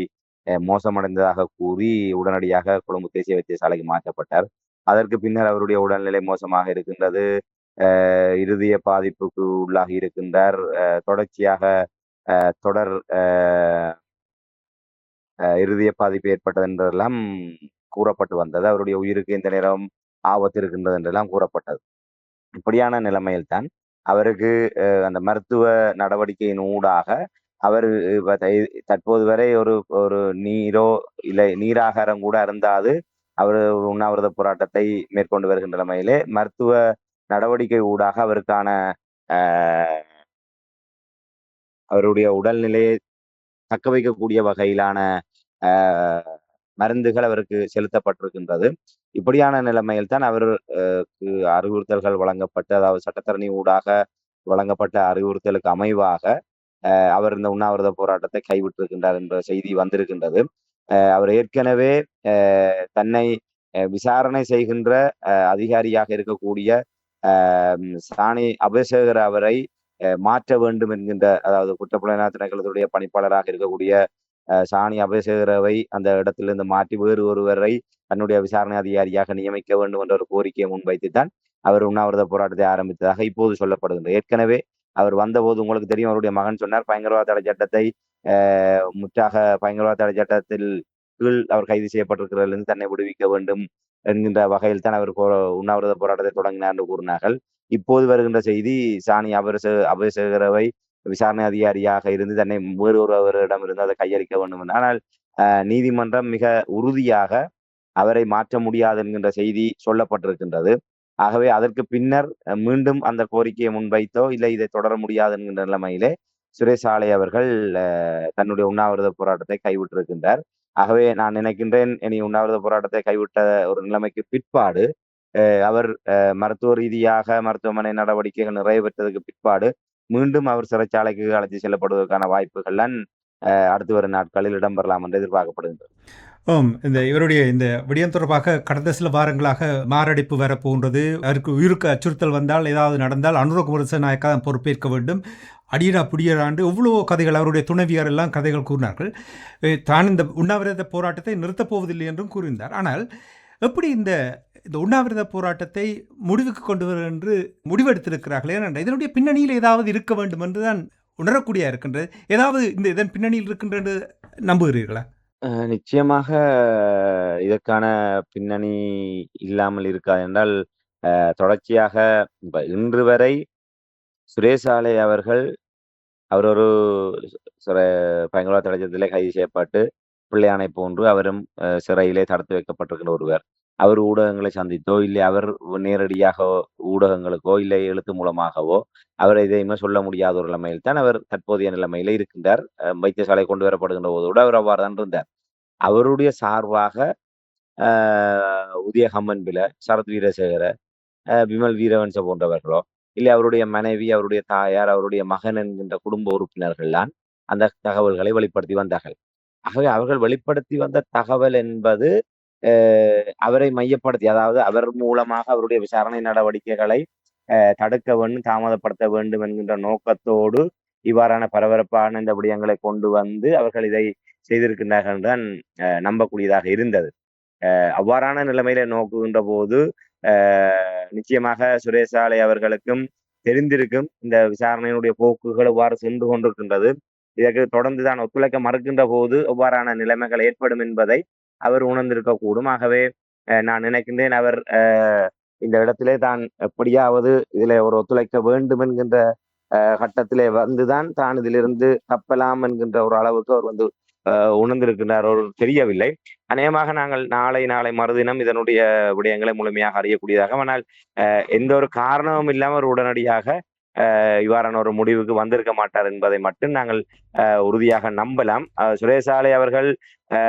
மோசமடைந்ததாக கூறி உடனடியாக கொழும்பு தேசிய வைத்தியசாலைக்கு மாற்றப்பட்டார். அதற்கு பின்னர் அவருடைய உடல்நிலை மோசமாக இருக்கின்றது. இருதய பாதிப்புக்கு உள்ளாகி இருக்கின்றார். தொடர்ச்சியாக தொடர் இருதய பாதிப்பு ஏற்பட்டது என்றெல்லாம் கூறப்பட்டு வந்தது. அவருடைய உயிருக்கு இந்த நேரம் ஆபத்து இருக்கின்றது என்றெல்லாம் கூறப்பட்டது. இப்படியான நிலைமையில் தான் அவருக்கு அந்த மருத்துவ நடவடிக்கையின் ஊடாக அவர் தற்போது வரை ஒரு ஒரு நீரோ இல்லை நீராகாரம் கூட அருந்தாது அவர் ஒரு உண்ணாவிரத போராட்டத்தை மேற்கொண்டு வருகின்ற நிலைமையிலே மருத்துவ நடவடிக்கை ஊடாக அவருக்கான அவருடைய உடல்நிலையை தக்க வைக்கக்கூடிய வகையிலான மருந்துகள் அவருக்கு செலுத்தப்பட்டிருக்கின்றது. இப்படியான நிலைமையில் தான் அவருக்கு அறிவுறுத்தல்கள் வழங்கப்பட்டு, அதாவது சட்டத்தரணி ஊடாக வழங்கப்பட்ட அறிவுறுத்தலுக்கு அமைவாக அவர் இந்த உண்ணாவிரத போராட்டத்தை கைவிட்டிருக்கின்றார் என்ற செய்தி வந்திருக்கின்றது. அவர் ஏற்கனவே தன்னை விசாரணை செய்கின்ற அதிகாரியாக இருக்கக்கூடிய சாணி அபிஷேகர் அவரை மாற்ற வேண்டும் என்கின்ற, அதாவது குற்றப்புலனாய்வு திணைக்களத்துடைய பணிப்பாளராக இருக்கக்கூடிய சாணி அபிஷேகரவை அந்த இடத்திலிருந்து மாற்றி வேறு ஒருவரை தன்னுடைய விசாரணை அதிகாரியாக நியமிக்க வேண்டும் என்ற ஒரு கோரிக்கையை முன்வைத்துத்தான் அவர் உண்ணாவிரத போராட்டத்தை ஆரம்பித்ததாக இப்போது சொல்லப்படுகின்றது. ஏற்கனவே அவர் வந்தபோது உங்களுக்கு தெரியும், அவருடைய மகன் சொன்னார் பயங்கரவாத தடை சட்டத்தை முற்றாக பயங்கரவாத தடை சட்டத்தில் கீழ் அவர் கைது செய்யப்பட்டிருக்கிறதிலிருந்து தன்னை விடுவிக்க வேண்டும் என்கின்ற வகையில் தான் அவர் உண்ணாவிரத போராட்டத்தை தொடங்கினார் என்று கூறினார்கள். இப்போது வருகின்ற செய்தி சாணி அபிஷேகரவை விசாரணை அதிகாரியாக இருந்து தன்னை வேறு ஒருவரிடம் இருந்து அதை கையளிக்க வேண்டும். ஆனால் நீதிமன்றம் மிக உறுதியாக அவரை மாற்ற முடியாது என்கின்ற செய்தி சொல்லப்பட்டிருக்கின்றது. ஆகவே அதற்கு பின்னர் மீண்டும் அந்த கோரிக்கையை முன்வைத்தோ இல்லை இதை தொடர முடியாது என்கின்ற நிலைமையிலே சுரேஷ் சாலை அவர்கள் தன்னுடைய உண்ணாவிரத போராட்டத்தை கைவிட்டிருக்கின்றார். ஆகவே நான் நினைக்கின்றேன், இனி உண்ணாவிரத போராட்டத்தை கைவிட்ட ஒரு நிலைமைக்கு பிற்பாடு அவர் மருத்துவ ரீதியாக மருத்துவமனை நடவடிக்கைகள் நிறைவேற்றதுக்கு பிற்பாடு மீண்டும் அவர் சிறைச்சாலைக்கு அழைத்து செல்லப்படுவதற்கான வாய்ப்புகள் அடுத்து வரும் நாட்களில் இடம்பெறலாம் என்று எதிர்பார்க்கப்படுகின்றது. இந்த இவருடைய இந்த விடயம் தொடர்பாக கடந்த சில வாரங்களாக மாரடைப்பு வரப்போன்றது, அவருக்கு உயிருக்கு அச்சுறுத்தல் வந்தால் ஏதாவது நடந்தால் அனுரகுமார திசாநாயக்கா தான் பொறுப்பேற்க வேண்டும், அடியடா புடியராண்டு எவ்வளோ கதைகள் அவருடைய துணைவியார் எல்லாம் கதைகள் கூறினார்கள். தான் இந்த உண்ணாவிரத போராட்டத்தை நிறுத்தப் போவதில்லை என்றும் கூறியிருந்தார். ஆனால் எப்படி இந்த உண்ணாவிரத போராட்டத்தை முடிவுக்கு கொண்டு வர என்று முடிவெடுத்திருக்கிறார்கள்? ஏனென்றால் இதனுடைய பின்னணியில் ஏதாவது இருக்க வேண்டும் என்று தான் உணரக்கூடிய இருக்கின்றது. ஏதாவது இதன் பின்னணியில் இருக்கின்றது நம்புகிறீர்களா? நிச்சயமாக இதற்கான பின்னணி இல்லாமல் இருக்காது என்றால், தொடர்ச்சியாக இன்று வரை சுரேஷ் சாலை அவர்கள் அவர் ஒரு பயங்கரவாத தடை சட்டத்திலே கைது செய்யப்பட்டு பிள்ளையானை போன்று அவரும் சிறையிலே தடுத்து வைக்கப்பட்டிருக்கிற ஒருவர். அவர் ஊடகங்களை சந்தித்தோ இல்லை அவர் நேரடியாக ஊடகங்களுக்கோ இல்லை எழுத்து மூலமாகவோ அவர் எதையுமே சொல்ல முடியாத ஒரு நிலைமையில் தான் அவர் தற்போதைய நிலைமையில இருக்கின்றார். வைத்தியசாலை கொண்டு வரப்படுகின்ற போது கூட அவர் அவ்வாறு தான் இருந்தார். அவருடைய சார்பாக உதய ஹம்மன்பில, சரத் வீரசேகர, விமல் வீரவன்ச போன்றவர்களோ இல்லை அவருடைய மனைவி, அவருடைய தாயார், அவருடைய மகன் என்கின்ற குடும்ப உறுப்பினர்கள்தான் அந்த தகவல்களை வெளிப்படுத்தி வந்தார்கள். ஆகவே அவர்கள் வெளிப்படுத்தி வந்த தகவல் என்பது அவரை மையப்படுத்தி, அதாவது அவர் மூலமாக அவருடைய விசாரணை நடவடிக்கைகளை தடுக்க வேண்டும், தாமதப்படுத்த வேண்டும் என்கின்ற நோக்கத்தோடு இவ்வாறான பரபரப்பான இந்த விடயங்களை கொண்டு வந்து அவர்கள் இதை செய்திருக்கின்றார்கள் என்றுதான் நம்பக்கூடியதாக இருந்தது. அவ்வாறான நிலைமையில நோக்குகின்ற போது நிச்சயமாக சுரேஷ் சாலை அவர்களுக்கும் தெரிந்திருக்கும் இந்த விசாரணையினுடைய போக்குகள் எவ்வாறு சென்று கொண்டிருக்கின்றது. இதற்கு தொடர்ந்து தான் ஒத்துழைக்க மறுக்கின்ற போது எவ்வாறான நிலைமைகள் ஏற்படும் என்பதை அவர் உணர்ந்திருக்க கூடும். ஆகவே நான் நினைக்கின்றேன் அவர் இந்த இடத்திலே தான் எப்படியாவது இதில் ஒரு ஒத்துழைக்க வேண்டும் என்கின்ற கட்டத்திலே வந்துதான் தான் இதிலிருந்து தப்பலாம் என்கின்ற ஒரு அளவுக்கு அவர் வந்து உணர்ந்திருக்கின்றார். ஒரு தெரியவில்லை. அநேகமாக நாங்கள் நாளை மறுதினம் இதனுடைய விடயங்களை முழுமையாக அறியக்கூடியதாக, ஆனால் எந்த ஒரு காரணமும் இல்லாமல் ஒரு உடனடியாக இவ்வாறான ஒரு முடிவுக்கு வந்திருக்க மாட்டார் என்பதை மட்டும் நாங்கள் உறுதியாக நம்பலாம். சுரேஷ் சாலை அவர்கள்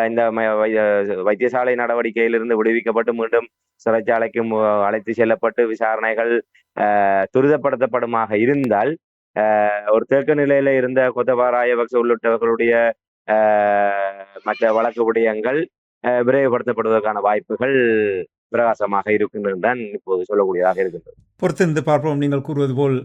இந்த வைத்தியசாலை நடவடிக்கையிலிருந்து விடுவிக்கப்பட்டு மீண்டும் சிறைச்சாலைக்கு அழைத்து செல்லப்பட்டு விசாரணைகள் துரிதப்படுத்தப்படுமாக இருந்தால் ஒரு தேக்க நிலையில இருந்த கோத்தபாய ராஜபக்ச உள்ளிட்டவர்களுடைய மற்ற வழக்கு விடயங்கள் விரைவுபடுத்தப்படுவதற்கான வாய்ப்புகள் பிரகாசமாக இருக்கின்றன இப்போது சொல்லக்கூடியதாக இருக்கின்றது. பொறுத்திருந்து பார்ப்போம். நீங்கள் கூறுவது போல்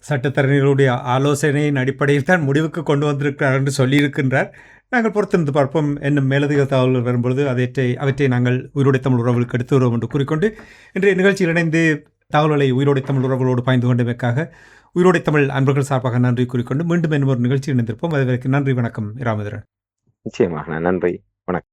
சட்டத்தரணிகளுடைய ஆலோசனையின் அடிப்படையில் தான் முடிவுக்கு கொண்டு வந்திருக்கிறார் என்று சொல்லியிருக்கின்றார். நாங்கள் பொறுத்திருந்து பார்ப்போம். இன்னும் மேலதிக தகவல்கள் வரும்பொழுது அவற்றை நாங்கள் உயிரோடை தமிழ் உறவுகளுக்கு எடுத்து வருவோம் என்று கூறிக்கொண்டு இன்றைய நிகழ்ச்சியில் இணைந்து தகவல்களை உயிரோடை தமிழ் உறவுகளோடு பாய்ந்து கொண்டமைக்காக உயிரோடை தமிழ் அன்பர்கள் சார்பாக நன்றி கூறிக்கொண்டு மீண்டும் இன்னும் ஒரு நிகழ்ச்சி இணைந்திருப்போம். அதுவரைக்கும் நன்றி, வணக்கம். இராமேந்திரன். நிச்சயமாக நன்றி, வணக்கம்.